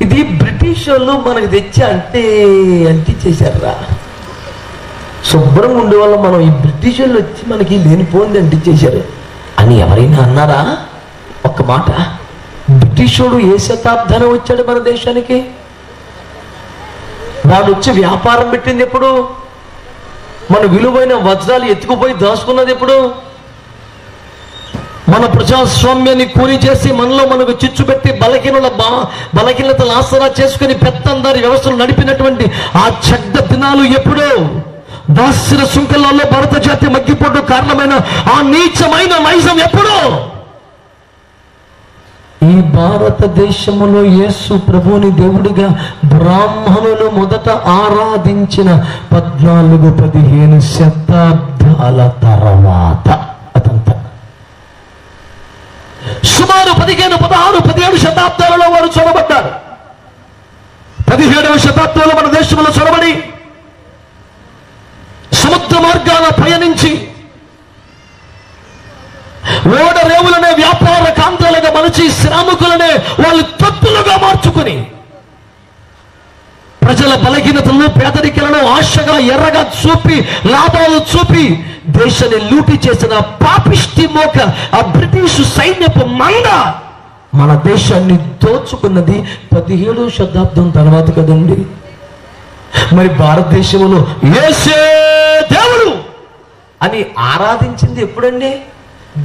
ఇది బ్రిటిష్ వాళ్ళు మనకు తెచ్చి అంటించేశారా? శుభ్రంగా ఉండే వాళ్ళ మనం ఈ బ్రిటిష్ వాళ్ళు వచ్చి మనకి లేనిపోయింది అంటించేశారు అని ఎవరైనా అన్నారా? ఒక్క మాట, బ్రిటిష్ వాడు ఏ శతాబ్దాన వచ్చాడు మన దేశానికి? వాడు వచ్చి వ్యాపారం పెట్టింది ఎప్పుడు? మన విలువైన వజ్రాలు ఎత్తుకుపోయి దాచుకున్నది ఎప్పుడు? మన ప్రజాస్వామ్యాన్ని కూలి చేసి మనలో మనకు చిచ్చు పెట్టి బలహీనతలు ఆసరా చేసుకుని పెత్తందారి వ్యవస్థలు నడిపినటువంటి ఆ చెడ్డ దినాలు ఎప్పుడు? దాస్య శృంఖలాల్లో భారత జాతి మగ్గిపోవడం కారణమైన ఆ నీచమైన నైజం ఎప్పుడు? ఈ భారతదేశంలో యేసు ప్రభువుని దేవుడిగా బ్రాహ్మణులు మొదట ఆరాధించిన 14-15 శతాబ్దాల తర్వాత, అదంతా సుమారు 15, 16, 17 శతాబ్దాలలో వారు చొరబడ్డారు. 17వ శతాబ్దంలో మన దేశంలో చొరబడి సముద్ర మార్గాల పయనించి ఓడరేవులనే వ్యాపార కాంతాలుగా మలచి శ్రామికులనే వాళ్ళు తత్తులుగా మార్చుకుని ప్రజల బలహీనతలను పేదరికలను ఆశగా ఎర్రగా చూపి లాభాలు చూపి దేశాన్ని లూటి చేసిన పాపిష్టి మోక ఆ బ్రిటిష్ సైన్యపు మంద మన దేశాన్ని దోచుకున్నది 17వ శతాబ్దం తర్వాత కదండి. మరి భారతదేశంలో యేసే దేవుడు అని ఆరాధించింది ఎప్పుడండి?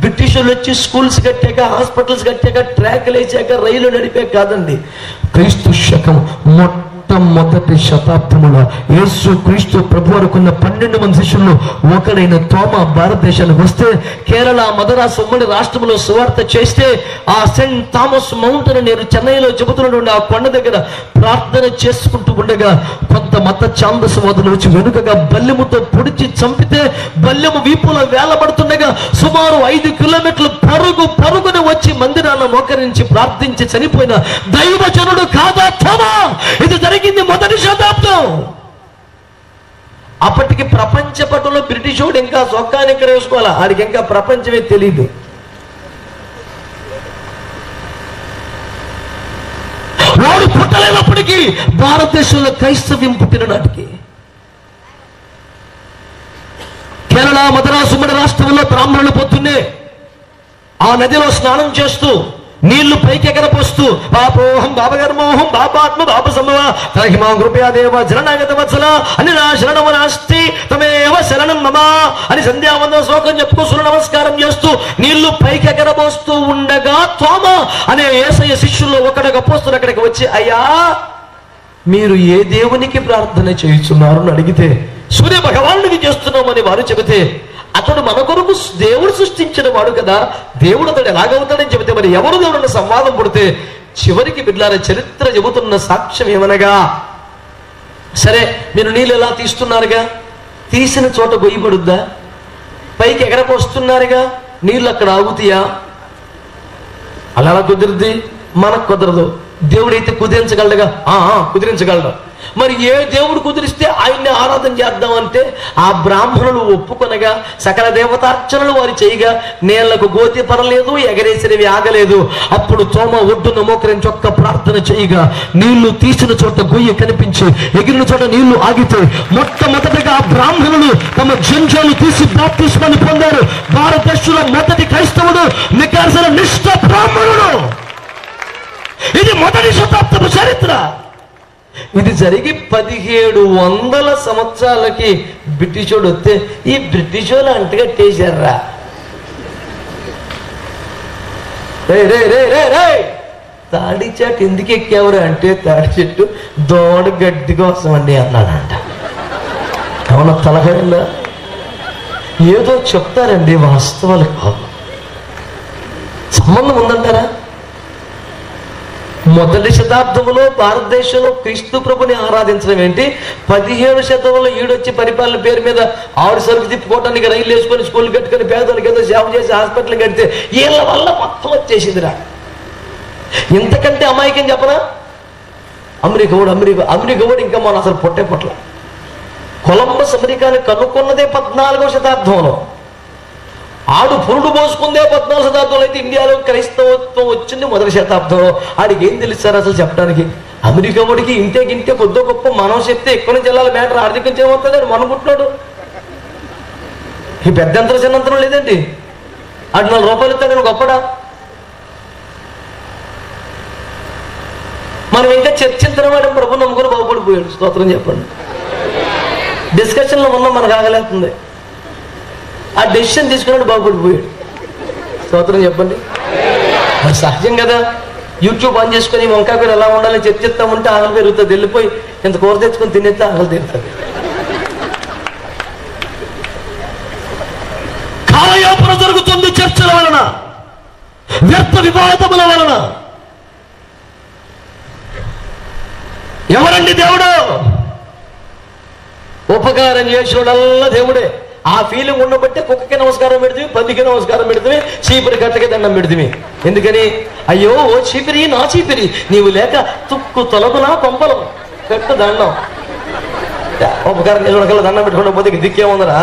బ్రిటిష్ వాళ్ళు వచ్చి స్కూల్స్ కట్టాక, హాస్పిటల్స్ కట్టాక, ట్రాక్లు వేసాక, రైలు నడిపాక కాదండి. క్రీస్తు శకం మొట్టమొదటి శతాబ్దములో యేసు క్రీస్తు ప్రభు వరకున్న 12 మంది శిష్యుల్లో ఒకడైన తోమ భారతదేశానికి వస్తే, కేరళ మద్రాసు ఉమ్మడి రాష్ట్రంలో సువార్త చేస్తే, ఆ సెయింట్ థామస్ మౌంటైన్ నేను చెన్నైలో చెబుతున్నటువంటి ఆ కొండ దగ్గర ప్రార్థన చేసుకుంటూ ఉండగా కొంత మత ఛాందసవాదులు వచ్చి వెనుకగా బల్లెముతో పొడిచి చంపితే బల్లెము వీపులో వేలబడుతుండగా సుమారు 5 కిలోమీటర్లు పరుగున వచ్చి మందిరాన్ని మోకరించి ప్రార్థించి చనిపోయిన దైవజనుడు కాదా తోమా? ఇది జరిగింది మొదటి శతాబ్దం. అప్పటికి ప్రపంచ పటంలో బ్రిటిష్ వాడు ఇంకా సొక్కాని ఇక్కడ వేసుకోవాలా, ఆడికి ఇంకా ప్రపంచమే తెలియదు. వాడు పుట్టలేనప్పటికీ భారతదేశంలో క్రైస్తవ్యం పుట్టిన నాటికి కేరళ మద్రాసు ఉమ్మడి రాష్ట్రంలో బ్రాహ్మణులు పొద్దున్నే ఆ నదిలో స్నానం చేస్తూ నీళ్లు పైకి ఎగరపోస్తూ పాపోహం బాబగర్మోహం బాపాత్మ బాప సంభవ తహిమా కృపయాదేవ జరణాగత వత్సల అని నా శరణము నాస్తి తమేవ శరణం మమ అని సంధ్యావందన శ్లోకం చెప్పుకో సూర్య నమస్కారం చేస్తూ నీళ్లు పైకి ఎగరబోస్తూ ఉండగా తోమ అనే యేసయ్య శిష్యుల్లో ఒకడుగా పోస్తున్న అక్కడికి వచ్చి, అయ్యా మీరు ఏ దేవునికి ప్రార్థన చేయుచున్నారు అని అడిగితే, సూర్య భగవానుడికి చేస్తున్నామని వారు చెబితే, అతడు మన కొరకు దేవుడు సృష్టించిన వాడు కదా, దేవుడు అతడు ఎలాగవుతాడని చెబితే, మరి ఎవరు దేవుడు సంవాదం పుడితే చివరికి బిడ్డలారా చరిత్ర చెబుతున్న సాక్ష్యం ఏమనగా, సరే మీరు నీళ్ళు ఎలా తీస్తున్నారుగా, తీసిన చోట గొయ్యబడుద్దా? పైకి ఎగరపోస్తున్నారుగా, నీళ్ళు అక్కడ ఆగుతాయా? అలా కుదిరిద్ది, మనకు కుదరదు. దేవుడైతే కుదిరించగలడుగా, కుదిరించగలడు. మరి ఏ దేవుడు కుదిరిస్తే ఆయన్ని ఆరాధన చేద్దామంటే ఆ బ్రాహ్మణులు ఒప్పుకొనగా సకల దేవతార్చనలు వారు చేయగా నీళ్లకు గోతి పరలేదు, ఎగరేసినవి ఆగలేదు. అప్పుడు తోమ ఒడ్డున మోకరించి ఒక్క ప్రార్థన చేయగా నీళ్లు తీసిన చోట గొయ్యి కనిపించి ఎగిరిన చోట నీళ్లు ఆగితే మొట్టమొదటిగా బ్రాహ్మణులు తమ జంజాలు తీసి బాప్తిస్మాన్ని పొందారు. భారతదేశంలో మొదటి క్రైస్తవుడు నికార్సన నిష్ఠ బ్రాహ్మణుడు. ఇది మొదటి శతాబ్దపు చరిత్ర. ఇది జరిగి 1700 సంవత్సరాలకి బ్రిటిషోడు వస్తే ఈ బ్రిటిష్ వాళ్ళు అంటగట్టేశారా, తాడి చెట్టు ఎందుకు ఎక్కేవరు అంటే, తాడి చెట్టు దోడ గడ్డి కోసం అండి అన్నాడంట. ఏమన్నా తలహైందా? ఏదో చెప్తారండి, వాస్తవాలు కాదు. సంబంధం ఉందంటారా? మొదటి శతాబ్దంలో భారతదేశంలో క్రీస్తు ప్రభుని ఆరాధించడం ఏంటి? 17వ శతంలో ఈడొచ్చి పరిపాలన పేరు మీద ఆవిడ సరుకు తిప్పుకోవడానికి రైలు వేసుకొని స్కూల్ కట్టుకొని పేదలకు ఏదో సేవ చేసి హాస్పిటల్ కడితే వీళ్ళ వల్ల మొత్తం వచ్చేసిందిరా. ఇంతకంటే అమాయకం చెప్పనా? అమెరికా కూడా ఇంకా మన అసలు పొట్టే పొట్ల. కొలంబస్ అమెరికాని కనుక్కున్నదే 14వ శతాబ్దంలో. ఆడు పురుడు పోసుకుందే 14వ శతాబ్దంలో. అయితే ఇండియాలో క్రైస్తవత్వం వచ్చింది మొదటి శతాబ్దంలో. ఆడికి ఏం తెలుస్తారు అసలు చెప్పడానికి? అమెరికా వాడికి ఇంటే కొద్దో గొప్ప మనం చెప్తే ఎక్కడి నుంచి వెళ్ళాలి మ్యాటర్ ఆర్థిక నుంచి ఏమవుతుంది అని మనకుంటున్నాడు. ఈ పెద్దంతరం చిన్నంతరం లేదండి. ఆడు 4 రూపాయలు ఇస్తాడు గొప్పడా? మనం ఇంకా చర్చించిన వాడు ప్రభు నమ్ముకొని బాగుపడిపోయాడు. స్తోత్రం చెప్పండి. డిస్కషన్లో ఉన్నాం, మనకు ఆగలేస్తుంది. ఆ డెసిషన్ తీసుకున్నాడు, బాగుపడిపోయాడు. స్తోత్రం చెప్పండి. మరి సహజం కదా. యూట్యూబ్ ఆన్ చేసుకొని వంకాయ కూర ఎలా ఉండాలని చర్చిస్తా ఉంటే ఆకలి పెరుగుతుంది. వెళ్ళిపోయి ఇంత కూర తెచ్చుకొని తినేస్తే ఆకలి తీరుతుంది. కాలయాపన జరుగుతుంది చర్చల వలన, వ్యర్థ వివాదముల వలన. ఎవరండి దేవుడు? ఉపకారం చేసినోడల్లా దేవుడే. ఆ ఫీలింగ్ ఉండబట్టే కుక్కకి నమస్కారం పెడితే, పందికి నమస్కారం పెడితే, చీపిరి కట్టకి దండం పెడితే. ఎందుకని? అయ్యో ఓ చీపిరి, నా చీపిరి, నీవు లేక తుక్కు తొలగునా కొంపలు కట్టు దండం. ఉపకారం చేసిన దండం పెట్టుకుంటూ పోతే దిక్కేముందరా?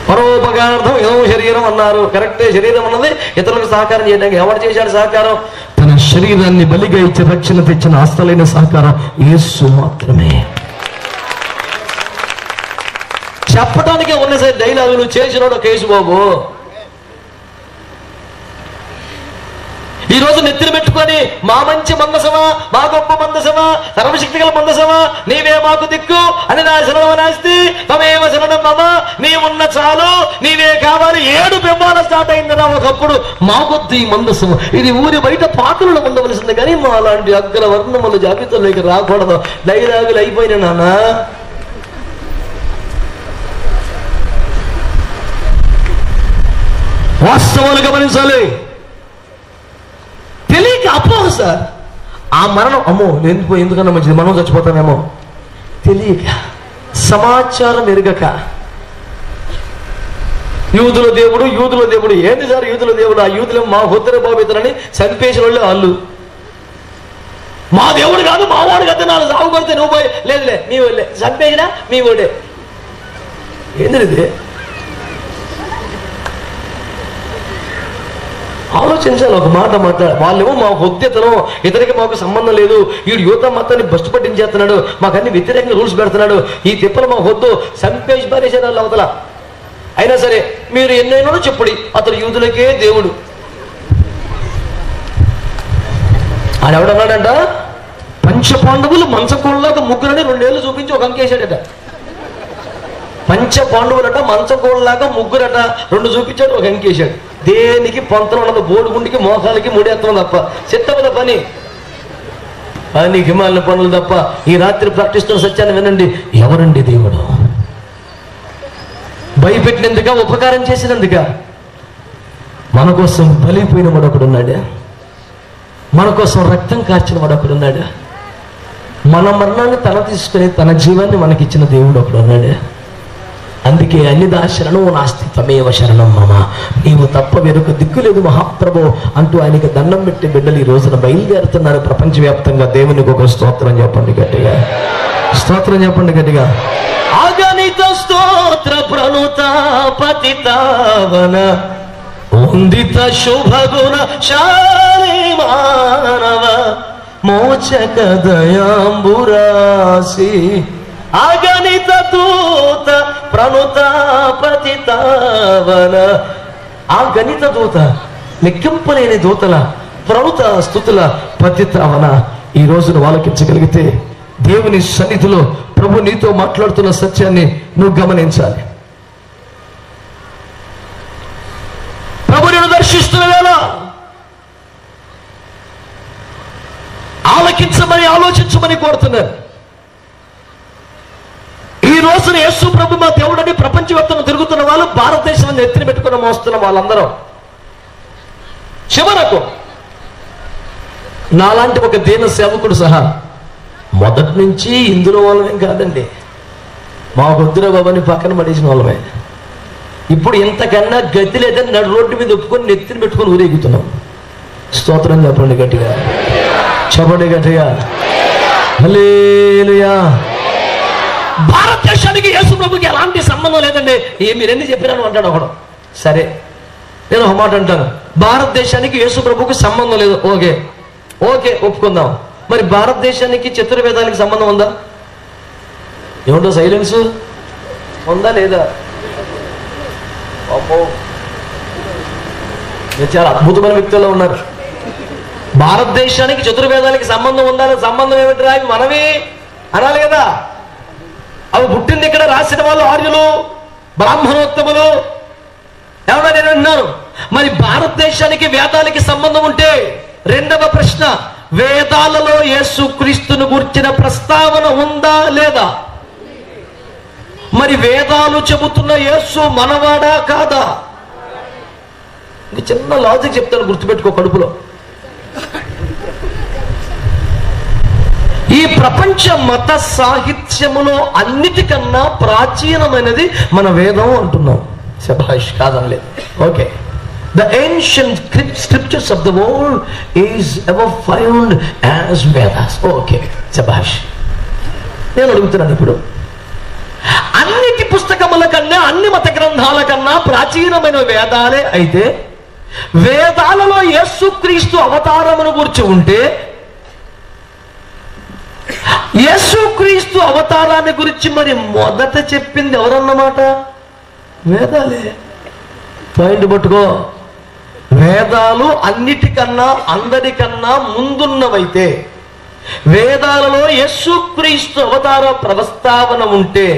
పరోపకారార్థం ఏదో శరీరం అన్నారు. కరెక్టే, శరీరం అన్నది ఇతరులకు సహకారం చేయడానికి. ఎవరు చేశాడు సహకారం? తన శరీరాన్ని బలిగా ఇచ్చి రక్షణ తెచ్చిన అసలైన సహకారం యేసు మాత్రమే. చెప్పడానికే ఉన్న సరే డైలాగులు చేసినాడు ఒక యేసు బాబు. ఈ రోజు నెత్తిని పెట్టుకొని మా మంచి మందసమా, మా గొప్ప మందసమా, సర్వశక్తి గల మందసమా, నీవే మాకు దిక్కు అని నా శరణమనాస్తి తమేవ శరణం మమ, నీవున్న చాలు నీవే కావాలి. 7 బింబాల స్టార్ట్ అయిందిరా ఒకప్పుడు. మాకొద్దు ఈ మందసం, ఇది ఊరి బయట పాత్రలు ఉండవలసింది కానీ మా అలాంటి అగ్ర వర్ణముల జాబితాలోకి రాకూడదు. డైలాగులు అయిపోయినా నాన్న. వాస్తవాలు గమనించాలి. తెలియక అపోహ సార్. ఆ మరణం అమ్మో నేను ఎందుకన్నా మంచిది, మనం చచ్చిపోతామేమో తెలియక, సమాచారం ఎరగక. యూదుల దేవుడు యూదుల దేవుడు ఏంటి సార్ యూదుల దేవుడు? ఆ యూదులు మా హొద్దర బాబితరని చంపేసిన వాళ్ళు వాళ్ళు. మా దేవుడు కాదు మావాడు కదా, నాలుగు సాగు కొడితే నువ్వు పోయి లేదులే మీ వాళ్ళే చంపేసినా మీ ఓడే. ఏంటిది? ఆలోచించాలి. ఒక మాట మాట్లాడాలి. వాళ్ళేమో మా హొద్దెతనం, ఇతనికి మాకు సంబంధం లేదు, వీడు యువత మొత్తాన్ని బస్టు పట్టించేస్తున్నాడు, మాకు అన్ని వ్యతిరేకంగా రూల్స్ పెడుతున్నాడు, ఈ తిప్పలు మా వద్దు, చంపేసి పారేసారు వాళ్ళు అవతల. అయినా సరే మీరు ఎన్నైనా చెప్పుడి, అతడు యూదులకే దేవుడు. ఆయన ఎవడన్నాడంట? పంచపాండవులు మంచకోళ్ళలాగా ముగ్గురని 2 ఏళ్ళు చూపించి ఒక అంకేశాడట. పంచపాండవులట మంచకోళ్ళలాగా ముగ్గురట 2 చూపించాడు, ఒక అంకేశాడు. దేనికి పొంతనం ఉన్నది? బోడుగుండికి మోకాలకి ముడేస్తాం తప్ప, చిత్తపద పని పనికి హిమాలయ పనులు తప్ప. ఈ రాత్రి ప్రకటిస్తున్న సత్యాన్ని వినండి. ఎవరండి దేవుడు? భయపెట్టినందుక, ఉపకారం చేసినందుక? మన కోసం బలిపోయిన వాడు ఒకడున్నాడు, మన కోసం రక్తం కార్చిన వాడు ఒకడున్నాడు, మన మరణాన్ని తన తీసుకుని తన జీవాన్ని మనకిచ్చిన దేవుడు ఒకడున్నాడు. అందుకే అన్నిదా శరణం నాస్తి తమేవ శరణం మమ, నీవు తప్ప వేరొక దిక్కు లేదు మహాప్రభు అంటూ ఆయనకి దండం పెట్టి బిడ్డలు ఈ రోజున బయలుదేరుతున్నారు ప్రపంచవ్యాప్తంగా. దేవునికి ఒక స్తోత్రం చెప్పండి గట్టిగా, స్తోత్రం చెప్పండి గట్టిగా. అగణిత స్తోత్ర ప్రణుత పతితావన వందిత శుభగుణ శారీ మానవ మోచక దయాంబురాసి అగణిత దూత ప్రణుత పతితావన. ఆ గణిత దూత, లెక్కింపలేని దూతల ప్రణుత స్తుతుల పతితావన ఈ రోజున ఆలకించగలిగితే దేవుని సన్నిధిలో ప్రభు నీతో మాట్లాడుతున్న సత్యాన్ని నువ్వు గమనించాలి. ప్రభు నేను దర్శిస్తున్న వేళ ఆలకించమని ఆలోచించమని కోరుతున్నారు. ఈ రోజున యేసు ప్రభు మా దేవుడని ప్రపంచవ్యాప్తంగా తిరుగుతున్న వాళ్ళు, భారతదేశం ఎత్తిన పెట్టుకుని మోస్తున్న వాళ్ళందరూ చివరకు నాలాంటి ఒక దీన సేవకుడు సహా మొదటి నుంచి ఇందులో వాళ్ళమేం కాదండి, మా వద్దురా బాబాని పక్కన పడేసిన వాళ్ళమే. ఇప్పుడు ఇంతకన్నా గతి లేదని నడు రోడ్డు మీద ఒప్పుకొని నెత్తిని పెట్టుకొని ఊరేగుతున్నాం. స్తోత్రం చెప్పండి గట్టిగా, చెప్పండి గట్టిగా, హల్లెలూయా. భారతదేశానికి యేసు ప్రభుకి ఎలాంటి సంబంధం లేదండి. మీరెన్ని చెప్పినాను అంటాడు ఒకడు. సరే నేను ఒక మాట అంటాను, భారతదేశానికి యేసు ప్రభుకి సంబంధం లేదు. ఓకే ఓకే ఒప్పుకుందాం. మరి భారతదేశానికి చతుర్వేదానికి సంబంధం ఉందా? ఏముంటో సైలెన్స్ ఉందా లేదా? అమ్మో, చాలా అద్భుతమైన వ్యక్తుల్లో ఉన్నారు. భారతదేశానికి చతుర్వేదానికి సంబంధం ఉందా? సంబంధం ఏమిటిరా? అవి మనవి అనాలి కదా. అవి పుట్టింది ఇక్కడ, రాసిన వాళ్ళు ఆర్యులు, బ్రాహ్మణోత్తములు. ఏమన్నా నేను అన్నాను. మరి భారతదేశానికి వేదాలకి సంబంధం ఉంటే రెండవ ప్రశ్న, వేదాలలో యేసు క్రీస్తును గురించిన ప్రస్తావన ఉందా లేదా? మరి వేదాలు చెబుతున్న యేసు మనవాడా కాదా? చిన్న లాజిక్ చెప్తాను, గుర్తుపెట్టుకో కడుపులో. ఈ ప్రపంచ మత సాహిత్యములో అన్నిటికన్నా ప్రాచీనమైనది మన వేదం అంటున్నాం. శభాష్, కాదనలేదు. Okay, the ancient scriptures of the world is ever found as Vedas. Okay, శభాష్. నేను అడుగుతున్నాను ఇప్పుడు, అన్నిటి పుస్తకముల కన్నా, అన్ని మత గ్రంథాల కన్నా ప్రాచీనమైన వేదాలే అయితే వేదాలలో యేసుక్రీస్తు అవతారమును గురించి ఉంటే, యేసుక్రీస్తు అవతారాన్ని గురించి మరి మొదట చెప్పింది ఎవరన్నమాట? వేదాలే. పాయింట్ పట్టుకో. వేదాలు అన్నిటికన్నా అందరికన్నా ముందున్నవైతే, వేదాలలో యేసుక్రీస్తు అవతార ప్రస్తావన ఉంటే,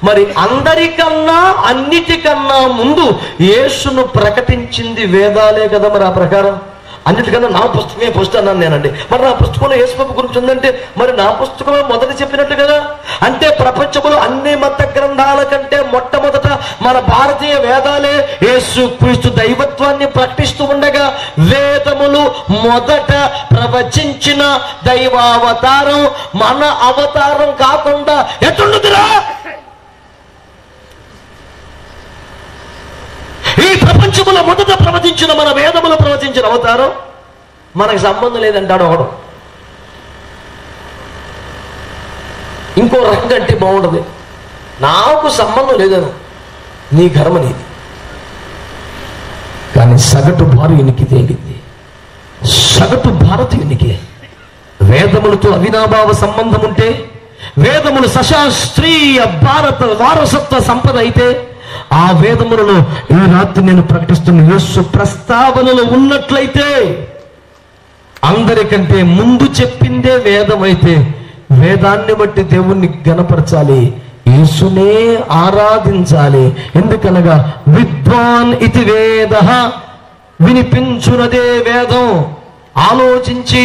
మరి అందరికన్నా అన్నిటికన్నా ముందు యేసును ప్రకటించింది వేదాలే కదా. మరి ఆ ప్రకారం అన్నిటికన్నా నా పుస్తకమే ఫస్ట్ అన్నాను నేనండి. మరి నా పుస్తకంలో యేసుప్రభు గురించి ఉందంటే మరి నా పుస్తకమే మొదట చెప్పినట్టు కదా. అంటే ప్రపంచంలో అన్ని మత గ్రంథాల కంటే మొట్టమొదట మన భారతీయ వేదాలే యేసుక్రీస్తు దైవత్వాన్ని ప్రకటిస్తూ ఉండగా, వేదములు మొదట ప్రవచించిన దైవావతారం మన అవతారం కాకుండా ఎటుండుదిరా? ఈ ప్రపంచంలో మొదట ప్రవచించిన మన వేదములు ప్రవచించిన అవతారం మనకు సంబంధం లేదంటాడు ఒకడు. ఇంకో రకంగా అంటే బాగుండదు, నాకు సంబంధం లేదను, నీ కర్మ నీది. కానీ సగటు భారతీయునికి తేలింది, సగటు భారతీయునికి వేదములతో అవినాభావ సంబంధం ఉంటే, వేదములు సశాస్త్రీయ భారత వారసత్వ సంపద అయితే, ఆ వేదములను ఈ రాత్రి నేను ప్రకటిస్తున్న యేసు ప్రస్తావనలో ఉన్నట్లయితే, అందరికంటే ముందు చెప్పిందే వేదమైతే, వేదాన్ని బట్టి దేవుణ్ణి గణపరచాలి, యేసునే ఆరాధించాలి. ఎందుకనగా విద్వాన్ ఇది వేద, వినిపించునదే వేదం. ఆలోచించి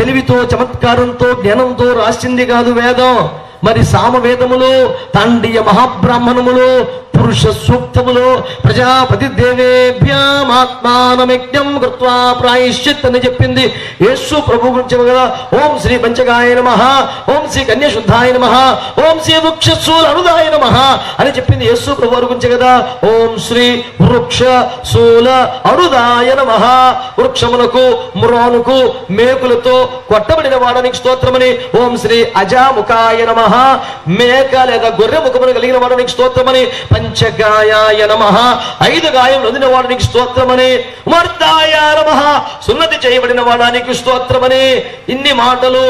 తెలివితో చమత్కారంతో జ్ఞానంతో రాసింది కాదు వేదం. మరి సామవేదములు, తాండియ మహాబ్రాహ్మణములు, పురుష సూక్తములు, ప్రజాపతి దేవేభ్యామాత్మానమజ్ఞం కృత్వా ప్రాయశ్చిత్ అని చెప్పింది యేసు ప్రభు గురించి కదా. ఓం శ్రీ పంచగాయ నమః, ఓం శ్రీ కన్యశుద్ధాయ నమః, ఓం శ్రీ వృక్షశూల అరుదాయ నమః అని చెప్పింది యేసు ప్రభు గురించి కదా. ఓం శ్రీ వృక్ష శూల అరుదాయ నమః. వృక్షములకు మురానుకు మేకులతో కొట్టబడిన వాడానికి స్తోత్రమని. ఓం శ్రీ అజాముఖాయ నమః, మేక లేదా గొర్రె ముఖమును కలిగిన వాడానికి స్తోత్రమని. పంచగాయాయ నమః, 5 గాయం నొందిన వాడానికి స్తోత్రమని. మర్దాయ నమః, సున్నతి చేయబడిన వాడానికి స్తోత్రమని. ఇన్ని మాటలు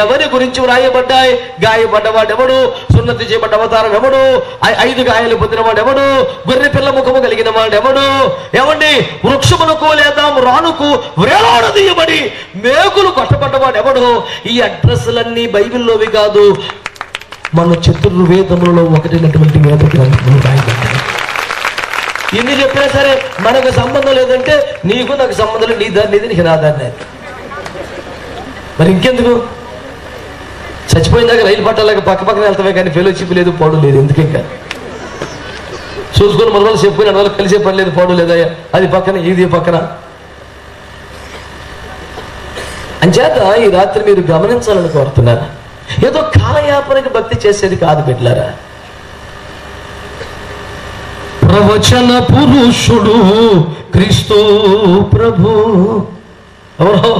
ఎవరి గురించి వ్రాయబడ్డాయి? గాయపడ్డవాడెవడు? సున్నతి చేయబడ్డ అవతారం ఎవడు? 5 గాయాలు పొందిన వాడెవడు? గొర్రె పిల్ల ముఖము కలిగిన వాడెవడు? ఏమండి, వృక్షములకు లేదా రానుకు వేలాడదీయబడి మేకులు కొట్టబడ్డవాడెవడు? ఈ అడ్రస్లన్నీ బైబిల్లోవి కాదు, మన చతుర్వేదములలో ఒకటైనటువంటి వేద గ్రంథములు రాయబడ్డాయి. ఇన్ని చెప్పినా సరే మనకు సంబంధం లేదంటే, నీకు నాకు సంబంధం లేదు, నీ దారి నీది, నీకు నా దారి. మరి ఇంకెందుకు? చచ్చిపోయిందాక రైలు పట్టాలకు పక్క పక్కన వెళ్తామే కానీ ఫెలోషిప్ లేదు, పోవడం లేదు. ఎందుకు ఇంకా చూసుకొని మన వాళ్ళు చెప్పుకుని వాళ్ళు కలిసే పని లేదు, పోవడం లేదా? అది పక్కన ఇది పక్కన. అంచేత ఈ రాత్రి మీరు గమనించాలని కోరుతున్నారా? ఏదో కాలయాపనకి భక్తి చేసేది కాదు బిడ్డలారా. ప్రవచన పురుషుడు క్రీస్తు ప్రభు. ఎవరో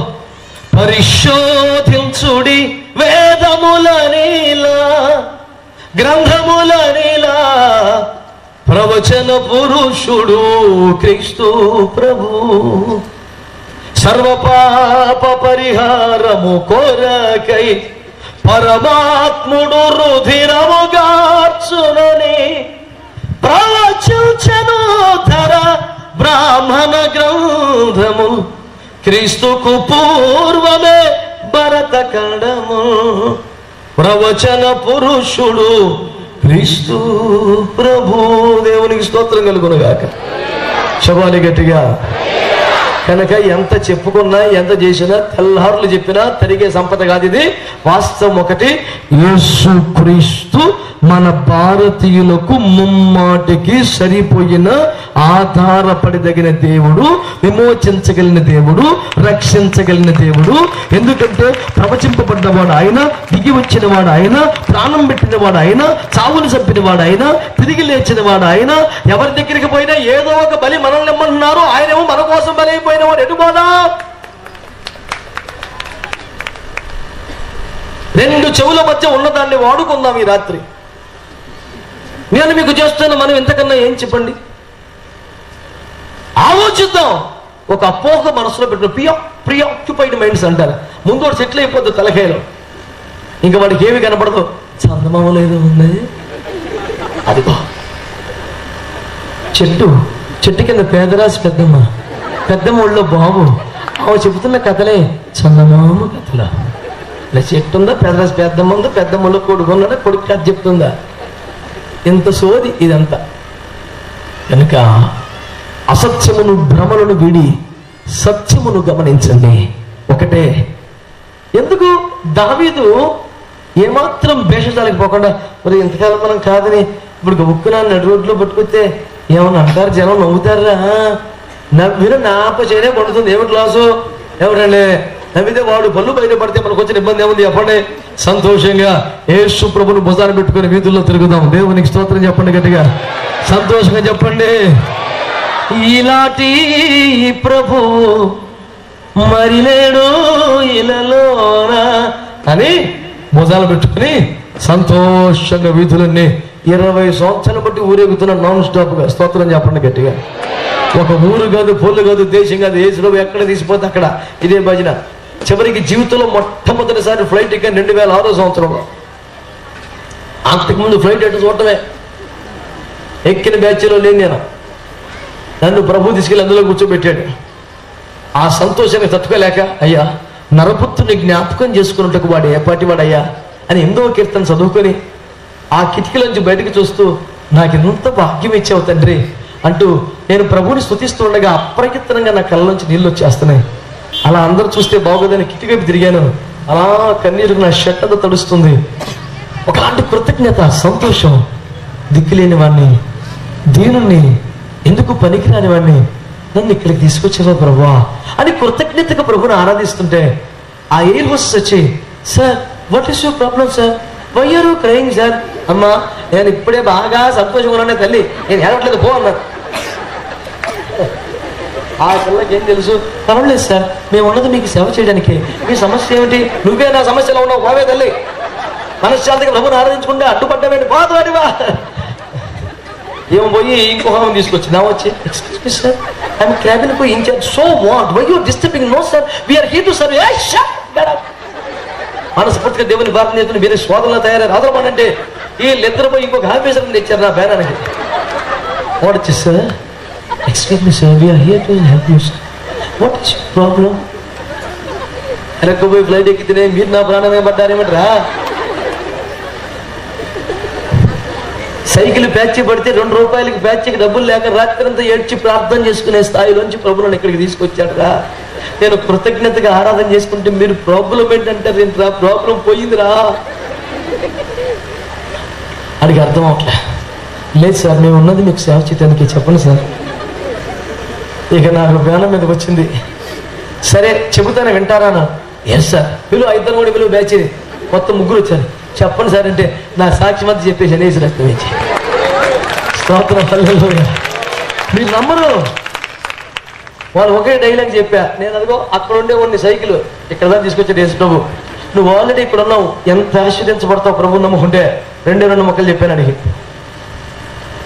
పరిశోధించుడి వేదములనిలా గ్రంథములనిలా, ప్రవచన పురుషుడు క్రీస్తు ప్రభు. సర్వపాప పరిహారము కోరకై పరమాత్ముడు రుధిరముగార్చునని ప్రవచించెను ధర బ్రాహ్మణ గ్రంథము. క్రీస్తుకు పూర్వమే భరత ఖండము. ప్రవచన పురుషుడు క్రీస్తు ప్రభు. దేవునికి స్తోత్రం కలుగునుగాక. శబాలి గట్టిగా. కనుక ఎంత చెప్పుకున్నా ఎంత చేసినా తెల్లారులు చెప్పినా తరిగే సంపద కాదు ఇది. వాస్తవం ఒకటి, యేసుక్రీస్తు మన భారతీయులకు ముమ్మాటికి సరిపోయిన ఆధారపడదగిన దేవుడు, విమోచించగలిగిన దేవుడు, రక్షించగలిగిన దేవుడు. ఎందుకంటే ప్రవచింపబడ్డవాడు ఆయన, దిగి వచ్చిన వాడు ఆయన, ప్రాణం పెట్టిన వాడు ఆయన, చావును చంపిన వాడు ఆయన, తిరిగి లేచిన వాడు ఆయన. ఎవరి దగ్గరికి పోయినా ఏదో ఒక బలి మనల్ని ఇమ్మంటున్నారు, ఆయనేమో మన కోసం బలి అయిపోయిన వాడు. ఎటుపోదా? 2 చెవుల మధ్య ఉన్నదాన్ని వాడుకుందాం ఈ రాత్రి. నేను మీకు చేస్తున్న మనం ఎంతకన్నా ఏం చెప్పండి? ఆలోచిద్దాం. ఒక అపోహ మనసులో పెట్టిన ప్రియాక్యుపైడ్ మైండ్స్ అంటారు. ముందు వాడు సెటిల్ అయిపోద్ది తలకాయలో, ఇంకా వాడికి ఏమి కనపడదు. చందమామ లేదు ఉంది, అదిగో చెట్టు కింద పేదరాశి పెద్దమ్మ ఒళ్ళో బాబు, ఆమె చెబుతున్న కథలే చందమామ కథలు. ఇలా చెట్టు ఉందా, పేదరాశి పెద్దమ్మ ఉందా, పెద్దమ్మలో కొడుకున్నాడా, కొడుకు కథ చెప్తుందా, ఎంత సోది ఇదంతా. కనుక అసత్యమును భ్రమలను వీడి సత్యమును గమనించండి. ఒకటే, ఎందుకు దావీదు ఏమాత్రం భేషజాలకు పోకుండా, మరి ఎంతకాలం మనం కాదని ఇప్పుడు ఉక్కున నడు రోడ్లో పట్టుకొస్తే ఏమన్నా అంటారు, జనం నవ్వుతారా, నవ్విన నాప చేయనే పడుతుంది. ఏమిటి లాసు, ఎవరండి నవ్వితే వాడు పళ్ళు బయట పడితే మనకు వచ్చిన ఇబ్బంది ఏముంది చెప్పండి. సంతోషంగా యేసు ప్రభుని భుజాన్ని పెట్టుకుని వీధుల్లో తిరుగుదాం. దేవునికి స్తోత్రం చెప్పండి, గట్టిగా సంతోషంగా చెప్పండి. ఇలాంటి ప్రభు మరి లేడు ఇలాలోనా అని భుజాలు పెట్టుకుని సంతోషంగా వీధులన్నీ 20 సంవత్సరాలు బట్టి ఊరేగుతున్న నాన్ స్టాప్ గా స్తోత్రం చెప్పండి గట్టిగా. ఒక ఊరు కాదు, పొల్లు కాదు, దేశం కాదు, ఏసులో ఎక్కడ తీసిపోతే అక్కడ ఇదే భజన. చివరికి జీవితంలో మొట్టమొదటిసారి ఫ్లైట్ ఎక్కాను 2006 సంవత్సరంలో. అంతకుముందు ఫ్లైట్ ఎటు చూడటమే, ఎక్కిన బ్యాచ్లో లేని నేను. నన్ను ప్రభు తీసుకెళ్ళి అందులో కూర్చోబెట్టాడు. ఆ సంతోషాన్ని తట్టుకోలేక, అయ్యా నరపుత్రుని జ్ఞాపకం చేసుకున్నట్టుకు వాడు ఏపాటి వాడయ్యా అని 8వ కీర్తన చదువుకొని ఆ కిటికీలోంచి బయటకు చూస్తూ, నాకు ఎంత భాగ్యం ఇచ్చావు తండ్రి అంటూ నేను ప్రభువుని స్తుతిస్తూ ఉండగా అప్రయత్నంగా నా కళ్ళలోంచి నీళ్ళు వచ్చేస్తున్నాయి. అలా అందరూ చూస్తే బాగోదని కిటికీ వైపు తిరిగాను. అలా కన్నీరు నా షర్ట్ అంతా తడుస్తుంది. ఒకలాంటి కృతజ్ఞత, సంతోషం. దిక్కులేని వాడిని, దీనుణ్ణి, ఎందుకు పనికిరాని వాడిని నన్ను ఇక్కడికి తీసుకొచ్చావా ప్రభువా అని కృతజ్ఞతగా ప్రభుని ఆరాధిస్తుంటే ఆ ఎయిర్ హోస్టెస్ వచ్చి, sir what is your problem sir, why are you crying sir. అమ్మా నేను ఇప్పుడే బాగా సంతోషంగా ఉన్నానే తల్లి, నేను ఏడవట్లేదు పో అన్నా. ఆ పిల్లకి ఏం తెలుసు, పర్వాలేదు సార్ మేము ఉన్నది మీకు సేవ చేయడానికి, మీ సమస్య ఏమిటి, నువ్వే నా సమస్యలో ఉన్నావు, బావే తల్లి, మనశ్శాంతిగా ప్రభుని ఆరాధించుకుంటే అడ్డుపడ్డావేంటి, బాధ వాడివా. ఏమో పోయి ఇంకో హామం తీసుకొచ్చి నా వచ్చి, excuse me sir I'm cabin కు incharge, so what why you disturbing, no sir we're here to serve. మనస్ఫూర్తిగా దేవుని భారత నేతలు వేరే స్వాదంలో తయారయ్యారు. ఆదరమంటే వీళ్ళిద్దరు పోయి ఇంకొక ఆఫీసర్ తెచ్చారు నా బ్యానానికి. వాట్ వచ్చి sir, excuse me sir we're here to help you sir, what is your problem. ఎరక్కపోయి ఫ్లైట్ ఎక్కితేనే మీరు నా ప్రాణమే పడ్డారేమంటారా. సైకిల్ ప్యాచ్ పడితే 2 రూపాయలకి ప్యాచ్కి డబ్బులు లేక రాత్రంతా ఏడ్చి ప్రార్థన చేసుకునే స్థాయిలోంచి ప్రభువులను ఇక్కడికి తీసుకొచ్చాడురా. నేను కృతజ్ఞతగా ఆరాధన చేసుకుంటే మీరు ప్రాబ్లం ఏంటంటారు, ఏంట్రా ప్రాబ్లం పోయిందిరా. అడిగి అర్థం అవట్లే. లేదు సార్ మేము ఉన్నది మీకు సేవ చేయడానికి, చెప్పండి సార్. ఇక నాకు జ్ఞానం మీదకి వచ్చింది. సరే చెబుతానే వింటారా అన్న. ఎస్ సార్ పిలువ, 5 కూడా పిలువ, బ్యాచ్ మొత్తం 3 వచ్చారు. చెప్పండి సార్ అంటే నా సాక్షి మధ్య చెప్పేసి అనేసి రక్తం ఇచ్చి స్తోత్రం హల్లెలూయా. మీరు నమ్మరు, వాళ్ళు ఒకే డైలాగ్ చెప్పా. నేను అదిగో అక్కడ ఉండే కొన్ని సైకిల్ ఇక్కడ దాకా తీసుకొచ్చాడు యేసు ప్రభు. నువ్వు ఆల్రెడీ ఇక్కడ ఉన్నావు, ఎంత ఆశీర్వదించబడతావు ప్రభు నమ్ముకుంటే 2 మొక్కలు చెప్పాను అడిగి.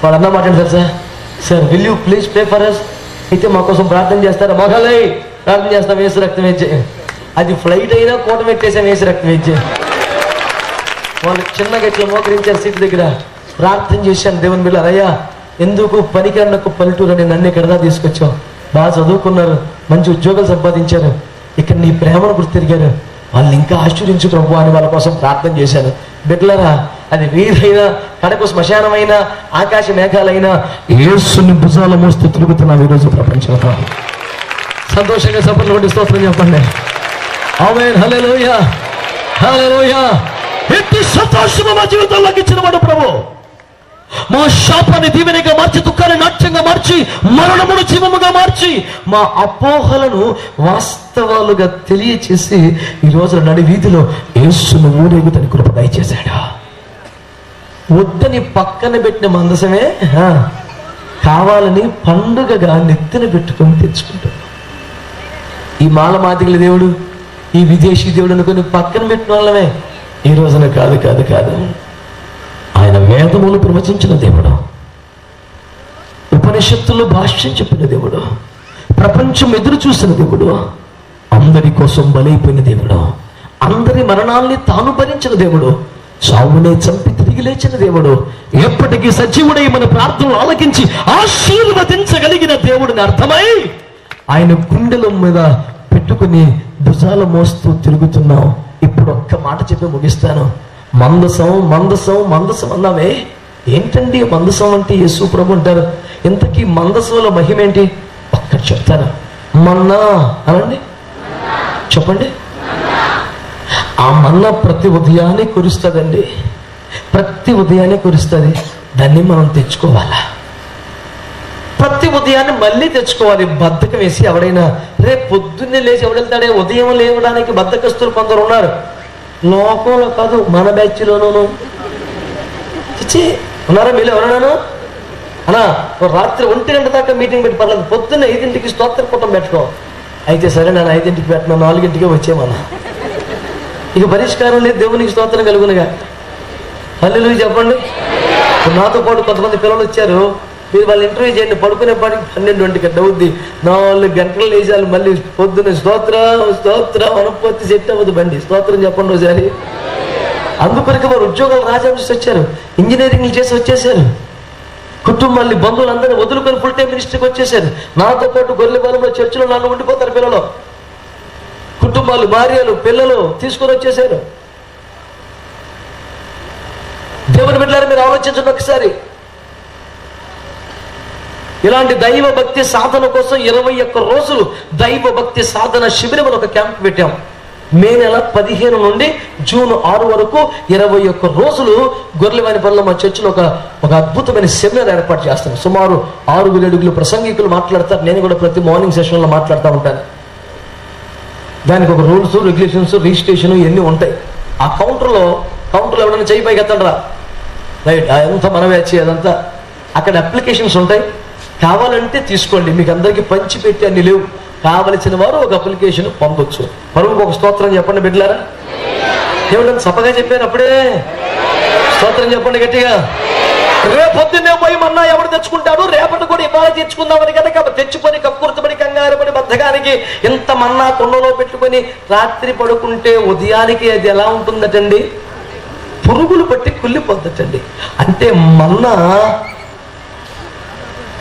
వాడు అన్న మాట్లాడతారు, sir sir will you please pray for us, అయితే మా కోసం ప్రార్థన చేస్తారా, మొగలై ప్రార్థన చేస్తాం, వేసి రక్తం ఇచ్చే. అది ఫ్లైట్ అయినా కోట పెట్టేసాం, వేసి రక్తం ఇచ్చే. వాళ్ళు చిన్నగా ఇట్లా మోకరించారు సీట్ దగ్గర. ప్రార్థన చేశాను, దేవుని బిడ్డలారా, అయ్యా ఎందుకు పనికిరన్నకు పల్లెటూరు అని నన్ను ఇక్కడదా తీసుకొచ్చావు, బాగా చదువుకున్నారు, మంచి ఉద్యోగాలు సంపాదించారు, ఇక్కడ నీ ప్రేమను గుర్తిరిగారు, వాళ్ళు ఇంకా ఆశ్చర్యించు ప్రభు అని వాళ్ళ కోసం ప్రార్థన చేశాను. బిడ్డలారా అది వీధైనా, కడకు శ్మశానమైనా, ఆకాశ మేఘాలైనా యేసుని భుజాల మోస్తూ తిరుగుతున్నాం ఈరోజు ప్రపంచంలో. సంతోషంగా సపర్లు కొట్టి స్తోత్రం చెప్పండి. ఆమేన్, హల్లెలూయా, హల్లెలూయా. ఎట్టి సంతోషము మా జీవితంలోకి ఇచ్చినవాడు ప్రభు. మా శాపాన్ని దీవెనగా మార్చి, దుఃఖాన్ని నాట్యంగా మార్చి, మరణమును జీవముగా మార్చి, మా అపోహలను వాస్తవాలుగా తెలియచేసి ఈ రోజు నడి వీధిలో యేసును ఊరేగుతని కృప దయచేశాడు. వద్దని పక్కన పెట్టిన మందసమే కావాలని పండుగగా నెత్తిన పెట్టుకొని తెచ్చుకుంటాడు. ఈ మాలమాదిగల దేవుడు, ఈ విదేశీ దేవుడు అనుకుని పక్కన పెట్టిన వాళ్ళమే. ఈ రోజున కాదు కాదు కాదు, ఆయన వేదములు ప్రవచించిన దేవుడు, ఉపనిషత్తుల్లో భాష్యం చెప్పిన దేవుడు, ప్రపంచం ఎదురు చూసిన దేవుడు, అందరి కోసం బలైపోయిన దేవుడు, అందరి మరణాల్ని తాను భరించిన దేవుడు, చావునే చంపి తిరిగి లేచిన దేవుడు, ఎప్పటికీ సజీవుడై మన ప్రార్థనలు ఆలకించి ఆశీర్వదించగలిగిన దేవుడిని అర్థమై ఆయన గుండెల మీద పెట్టుకుని భుజాల మోస్తూ తిరుగుతున్నాం. ఇప్పుడు ఒక్క మాట చెప్పి ముగిస్తాను. మందసం మందసం మందసం అన్నామే, ఏంటండి మందసం అంటే? యేసు ప్రభు అంటారు, ఇంతకీ మందసంలో మహిమ ఏంటి? ఒక్కటి చెప్తాను. మన్నా అనండి, చెప్పండి. ఆ మన్నా ప్రతి ఉదయాన్నే కురుస్తుందండి, ప్రతి ఉదయాన్నే కురుస్తుంది. దాన్ని మనం తెచ్చుకోవాలా? ప్రతి ఉదయాన్నే మళ్ళీ తెచ్చుకోవాలి. బద్ధకం వేసి ఎవడైనా రేపు పొద్దున్నే లేచి ఎవడెళ్తాడే? ఉదయం లేవడానికి బద్ధకస్తులు కొందరు ఉన్నారు. లోకంలో కాదు, మన బ్యాచ్లోనూ ఉన్నారా? మీరు ఎవరన్నాను అన్నా, రాత్రి 1 గంట దాకా మీటింగ్ పెట్టి పర్లేదు, పొద్దున్న 5ంటికి స్తోత్ర కూటం పెట్టుకో. అయితే సరే నేను 5ంటికి పెట్టినా, 4ంటికే వచ్చేమన్నా. ఇక పరిష్కారం లేదు, దేవునికి స్తోత్రం కలుగునుగా. హల్లెలూయా చెప్పండి. నాతో పాటు కొంతమంది పిల్లలు వచ్చారు, మీరు వాళ్ళు ఇంటర్వ్యూ చేయండి, పడుకునే పాటికి 12 గంటలు అవుద్ది. 4 గంటలు లేచాలి, మళ్ళీ పొద్దున్న స్తోత్రం స్తోత్రం అనుపత్తి సెట్ అవ్వదు బండి. స్తోత్రం చెప్పండి ఒకసారి. అందుకొరకు వారు ఉద్యోగాలు రాజాంశ వచ్చారు, ఇంజనీరింగ్లు చేసి వచ్చేసారు, కుటుంబాన్ని బంధువులందరినీ వదులుకొని ఫుల్ టైం మినిస్ట్రీకి వచ్చేసారు. నాతో పాటు గొర్రెల బలంలో చర్చిలో నన్ను ఉండిపోతారు పిల్లలు, కుటుంబాలు, భార్యలు, పిల్లలు తీసుకొని వచ్చేసారు. దేవుని బిడ్డలారా, మీరు ఆలోచించండి ఒకసారి. ఇలాంటి దైవ భక్తి సాధన కోసం 21 రోజులు దైవ భక్తి సాధన శిబిరం ఒక క్యాంప్ పెట్టాం. మే నెల 15 నుండి జూన్ 6 వరకు 21 రోజులు గొర్రెలవానిపల్లిలో మా చర్చిలో ఒక అద్భుతమైన సెమినార్ ఏర్పాటు చేస్తాం. సుమారు 6-7 ప్రసంగికులు మాట్లాడతారు. నేను కూడా ప్రతి మార్నింగ్ సెషన్లో మాట్లాడుతూ ఉంటాను. దానికి ఒక రూల్స్, రెగ్యులేషన్స్, రిజిస్ట్రేషన్ ఇవన్నీ ఉంటాయి. ఆ కౌంటర్లో ఎవరైనా చేయి పైకి ఎత్తండి రా, రైట్, అదంతా మనమే అదంతా అక్కడ అప్లికేషన్స్ ఉంటాయి. కావాలంటే తీసుకోండి, మీకు అందరికీ పంచి పెట్టి అన్ని లేవు. కావలసిన వారు ఒక అప్లికేషన్ పొందొచ్చు. పరువుకు ఒక స్తోత్రం చెప్పండి బిడ్డలారా. ఏమిటంటే సపగా చెప్పారు అప్పుడే. స్తోత్రం చెప్పండి గట్టిగా. రేపొద్దున్నే పోయి మన్నా ఎవరు తెచ్చుకుంటాడు? రేపటి కూడా ఇవాళ తెచ్చుకుందామని కనుక తెచ్చుకొని కక్కుర్తపడి కంగారుపడి బద్ధకానికి ఇంత మన్నా కొండలో పెట్టుకొని రాత్రి పడుకుంటే ఉదయానికి అది ఎలా ఉంటుందటండి? పురుగులు పట్టి కుళ్ళిపోద్దటండి. అంటే మన్నా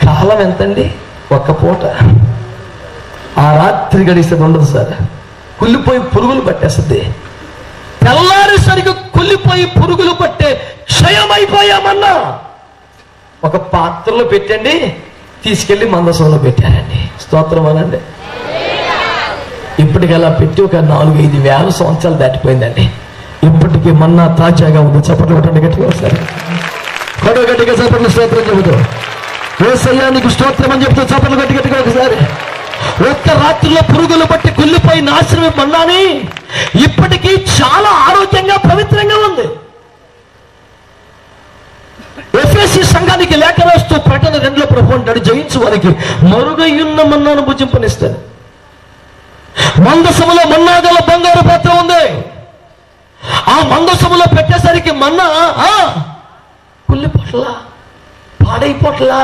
కాలం ఎంతండి? 1 పూట. ఆ రాత్రి గడిస్తే ఉండదు సార్, కుళ్ళిపోయి పురుగులు పట్టేస్తుంది. తెల్లారేసరికి కుళ్ళిపోయి పురుగులు పట్టే క్షయమైపోయామన్నా ఒక పాత్రలో పెట్టండి, తీసుకెళ్లి మందసంలో పెట్టారండి. స్తోత్రం అనండి. ఇప్పటికి అలా పెట్టి ఒక 4-5 వేల సంవత్సరాలు దాటిపోయిందండి. ఇప్పటికీ మన్నా తాజాగా ఉంది. చప్పట్లు కొట్టండి గట్టిగా ఒకసారి, గట్టిగా చప్పట్లు స్తోత్రం చెబుతూ, యేసయ్యానికి స్తోత్రం అని చెప్తూ చప్పట్లు గట్టిగా ఒకసారి. ఒక్క రాత్రిలో పురుగులు బట్టి కుళ్ళిపోయి నాశనం మన్నాని ఇప్పటికీ చాలా ఆరోగ్యంగా పవిత్రంగా ఉంది. ఎఫెసీ సంఘానికి లేఖ రాస్తూ ప్రకటన 2లో ప్రభు అంటాడు, జయించు వారికి మరుగయ్యున్న మన్నాను భుజింపనిస్తాడు. మందసములో మన్నా గల బంగారు పాత్ర ఉంది. ఆ మందసములో పెట్టేసరికి మన్నా కుళ్ళిపోట్లా, పాడైపోట్లా.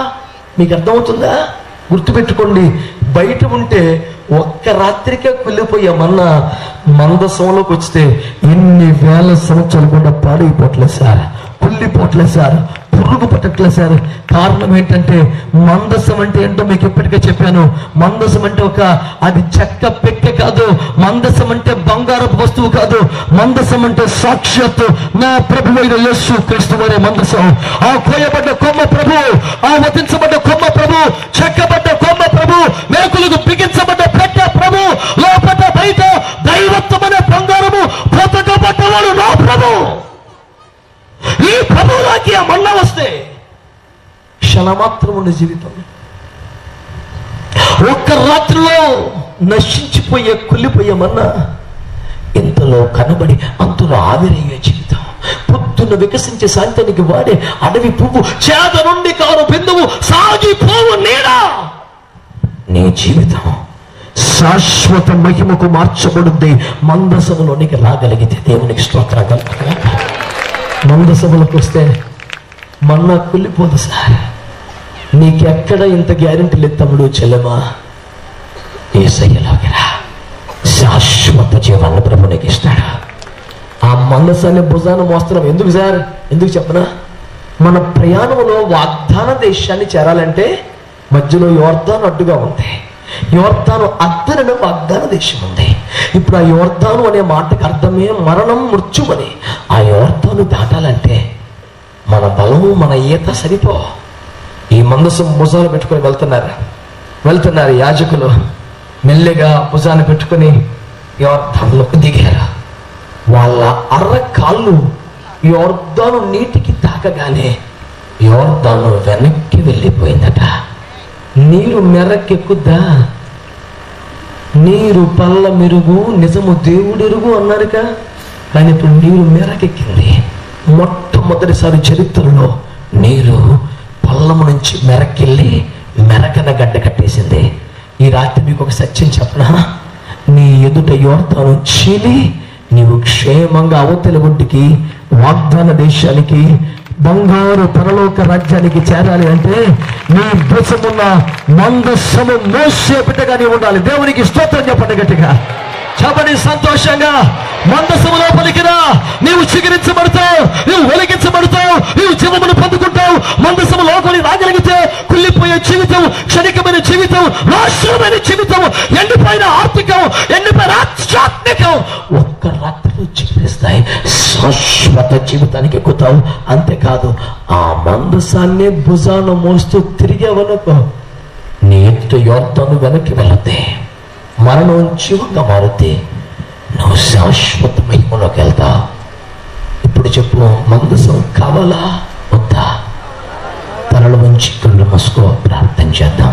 మీకు అర్థమవుతుందా? గుర్తుపెట్టుకోండి, బయట ఉంటే ఒక్క రాత్రికే కుళ్ళిపోయే మన్నా మందసంలోకి వస్తే ఎన్ని వేల సంవత్సరాలు కూడా పాడైపోట్లేదు సార్, కుళ్ళిపోట్లేదు సార్, పురుగు పట్టట్లేదు సార్. కారణం ఏంటంటే మందసం అంటే ఏంటో మీకు ఎప్పటికే చెప్పాను. మందసం అంటే అది చెక్క పెక్కె కాదు. మందసం అంటే బంగారపు వస్తువు కాదు. మందసం అంటే సాక్షాత్తు నా ప్రభువైన యేసు క్రీస్తు వారి మందసం. ఆ కోయబడ్డ కొమ్మ ప్రభు, ఆ వధించబడ్డ కొమ్మ ప్రభు, చెక్కబడ్డ కొమ్మ ప్రభు, మేకులకు బిగించబడ్డ పెట్ట ప్రభు, లోపల బయట దైవత్వమైన బంగారము పొతకబడ్డవాడు నా ప్రభు. ఈ ప్రభువులోకి ఆ మన్నా వస్తే క్షణమాత్రం ఉన్న జీవితం, ఒక్క రాత్రిలో నశించిపోయే కుళ్ళిపోయే మన్నా ఇంతలో కనబడి అంతలో ఆవిరయ్యే జీవితం, పొద్దున్న వికసించే శాంతానికి వాడే అడవి పువ్వు, చేద నుండి కారు బిందువు, సాగిపోవు నీడ. నీ జీవితం శాశ్వత మహిమకు మార్చబడుద్ది మందసములోనికి రాగలిగితే. దేవునికి స్తోత్రం కలుగుతుంది. మందసములకు వస్తే మన్నా కుళ్ళిపోదు సార్. నీకెక్కడ ఇంత గ్యారెంటీ లేదు తమ్ముడు చెల్లెమా. యేసయ్యలోకి రా, శాశ్వత జీవాన్ని ప్రభు నీకు ఇస్తాడు. ఆ మందసాన్ని భుజాన మోస్తున్నాం. ఎందుకు సార్? ఎందుకు చెప్పనా? మన ప్రయాణంలో వాగ్దాన దేశాన్ని చేరాలంటే మధ్యలో యోర్దాను అడ్డుగా ఉంది. యోర్దాను అద్దరిన వాగ్దాన దేశం ఉంది. ఇప్పుడు ఆ యోర్దాను అనే మాటకు అర్థమే మరణం, మృత్యువని. ఆ యోర్దాను దాటాలంటే మన బలము, మన ఈత సరిపో. ఈ మందసం భుజాలు పెట్టుకొని వెళ్తున్నారు యాజకులు. మెల్లిగా భుజాన్ని పెట్టుకొని యోర్దానులోకి దిగారు. వాళ్ళ అరకాళ్ళు యోర్దాను నీటికి తాకగానే యోర్దాను వెనక్కి వెళ్ళిపోయిందట. నీరు మెరకెక్కుద్దా? నీరు పల్ల మెరుగు, నిజము దేవుడెరుగు అన్నారుగా. కానీ ఇప్పుడు నీరు మెరకెక్కింది. మొట్టమొదటిసారి చరిత్రలో నీరు పల్లము నుంచి మెరకెళ్ళి మెరకన గడ్డ కట్టేసింది. ఈ రాత్రి మీకు ఒక సత్యం చెప్పనా? నీ ఎదుట యోర్దాను చీలి నీవు క్షేమంగా అవతలి ఒడ్డుకి, వాగ్దాన దేశానికి, బంగారు పరలోక రాజ్యానికి చేరాలి అంటే నీ భుజమున్న మందస్సము మోసే బిడ్డగా నీవు ఉండాలి. దేవునికి స్తోత్రం చెప్పండి గట్టిగా. చెప్పండి సంతోషంగా. మందసము లోపలికి రా. నీవు చిగురించబడతావు, నీవు వెలిగించబడతావు, నీవు జీవమును పొందుకుంటావు. మందసము లోపలికి రాగలిగితే కుళ్ళిపోయే జీవితం, క్షణికమైన జీవితం, నాశనమైన జీవితం, ఎండిపోయిన ఆర్థికం, ఎండిపోయిన ఆధ్యాత్మికం ఒక్క రాత్రిలో చిగురిస్తాయి. శాశ్వత జీవితానికి ఎక్కుతావు. అంతేకాదు, ఆ మందసాన్ని భుజాన మోస్తూ తిరిగేవనుకో, నీ ఎదుట యోర్దాను వెనక్కి వెళ్ళతే మరణం జీవంగా మారుతే నువ్వు శాశ్వత మహిమలోకి వెళ్తావు. ఇప్పుడు చెప్పు, మందసం కావాలా వద్దా? తలలు వంచి కళ్ళు మూసుకో, ప్రార్థన చేద్దాం.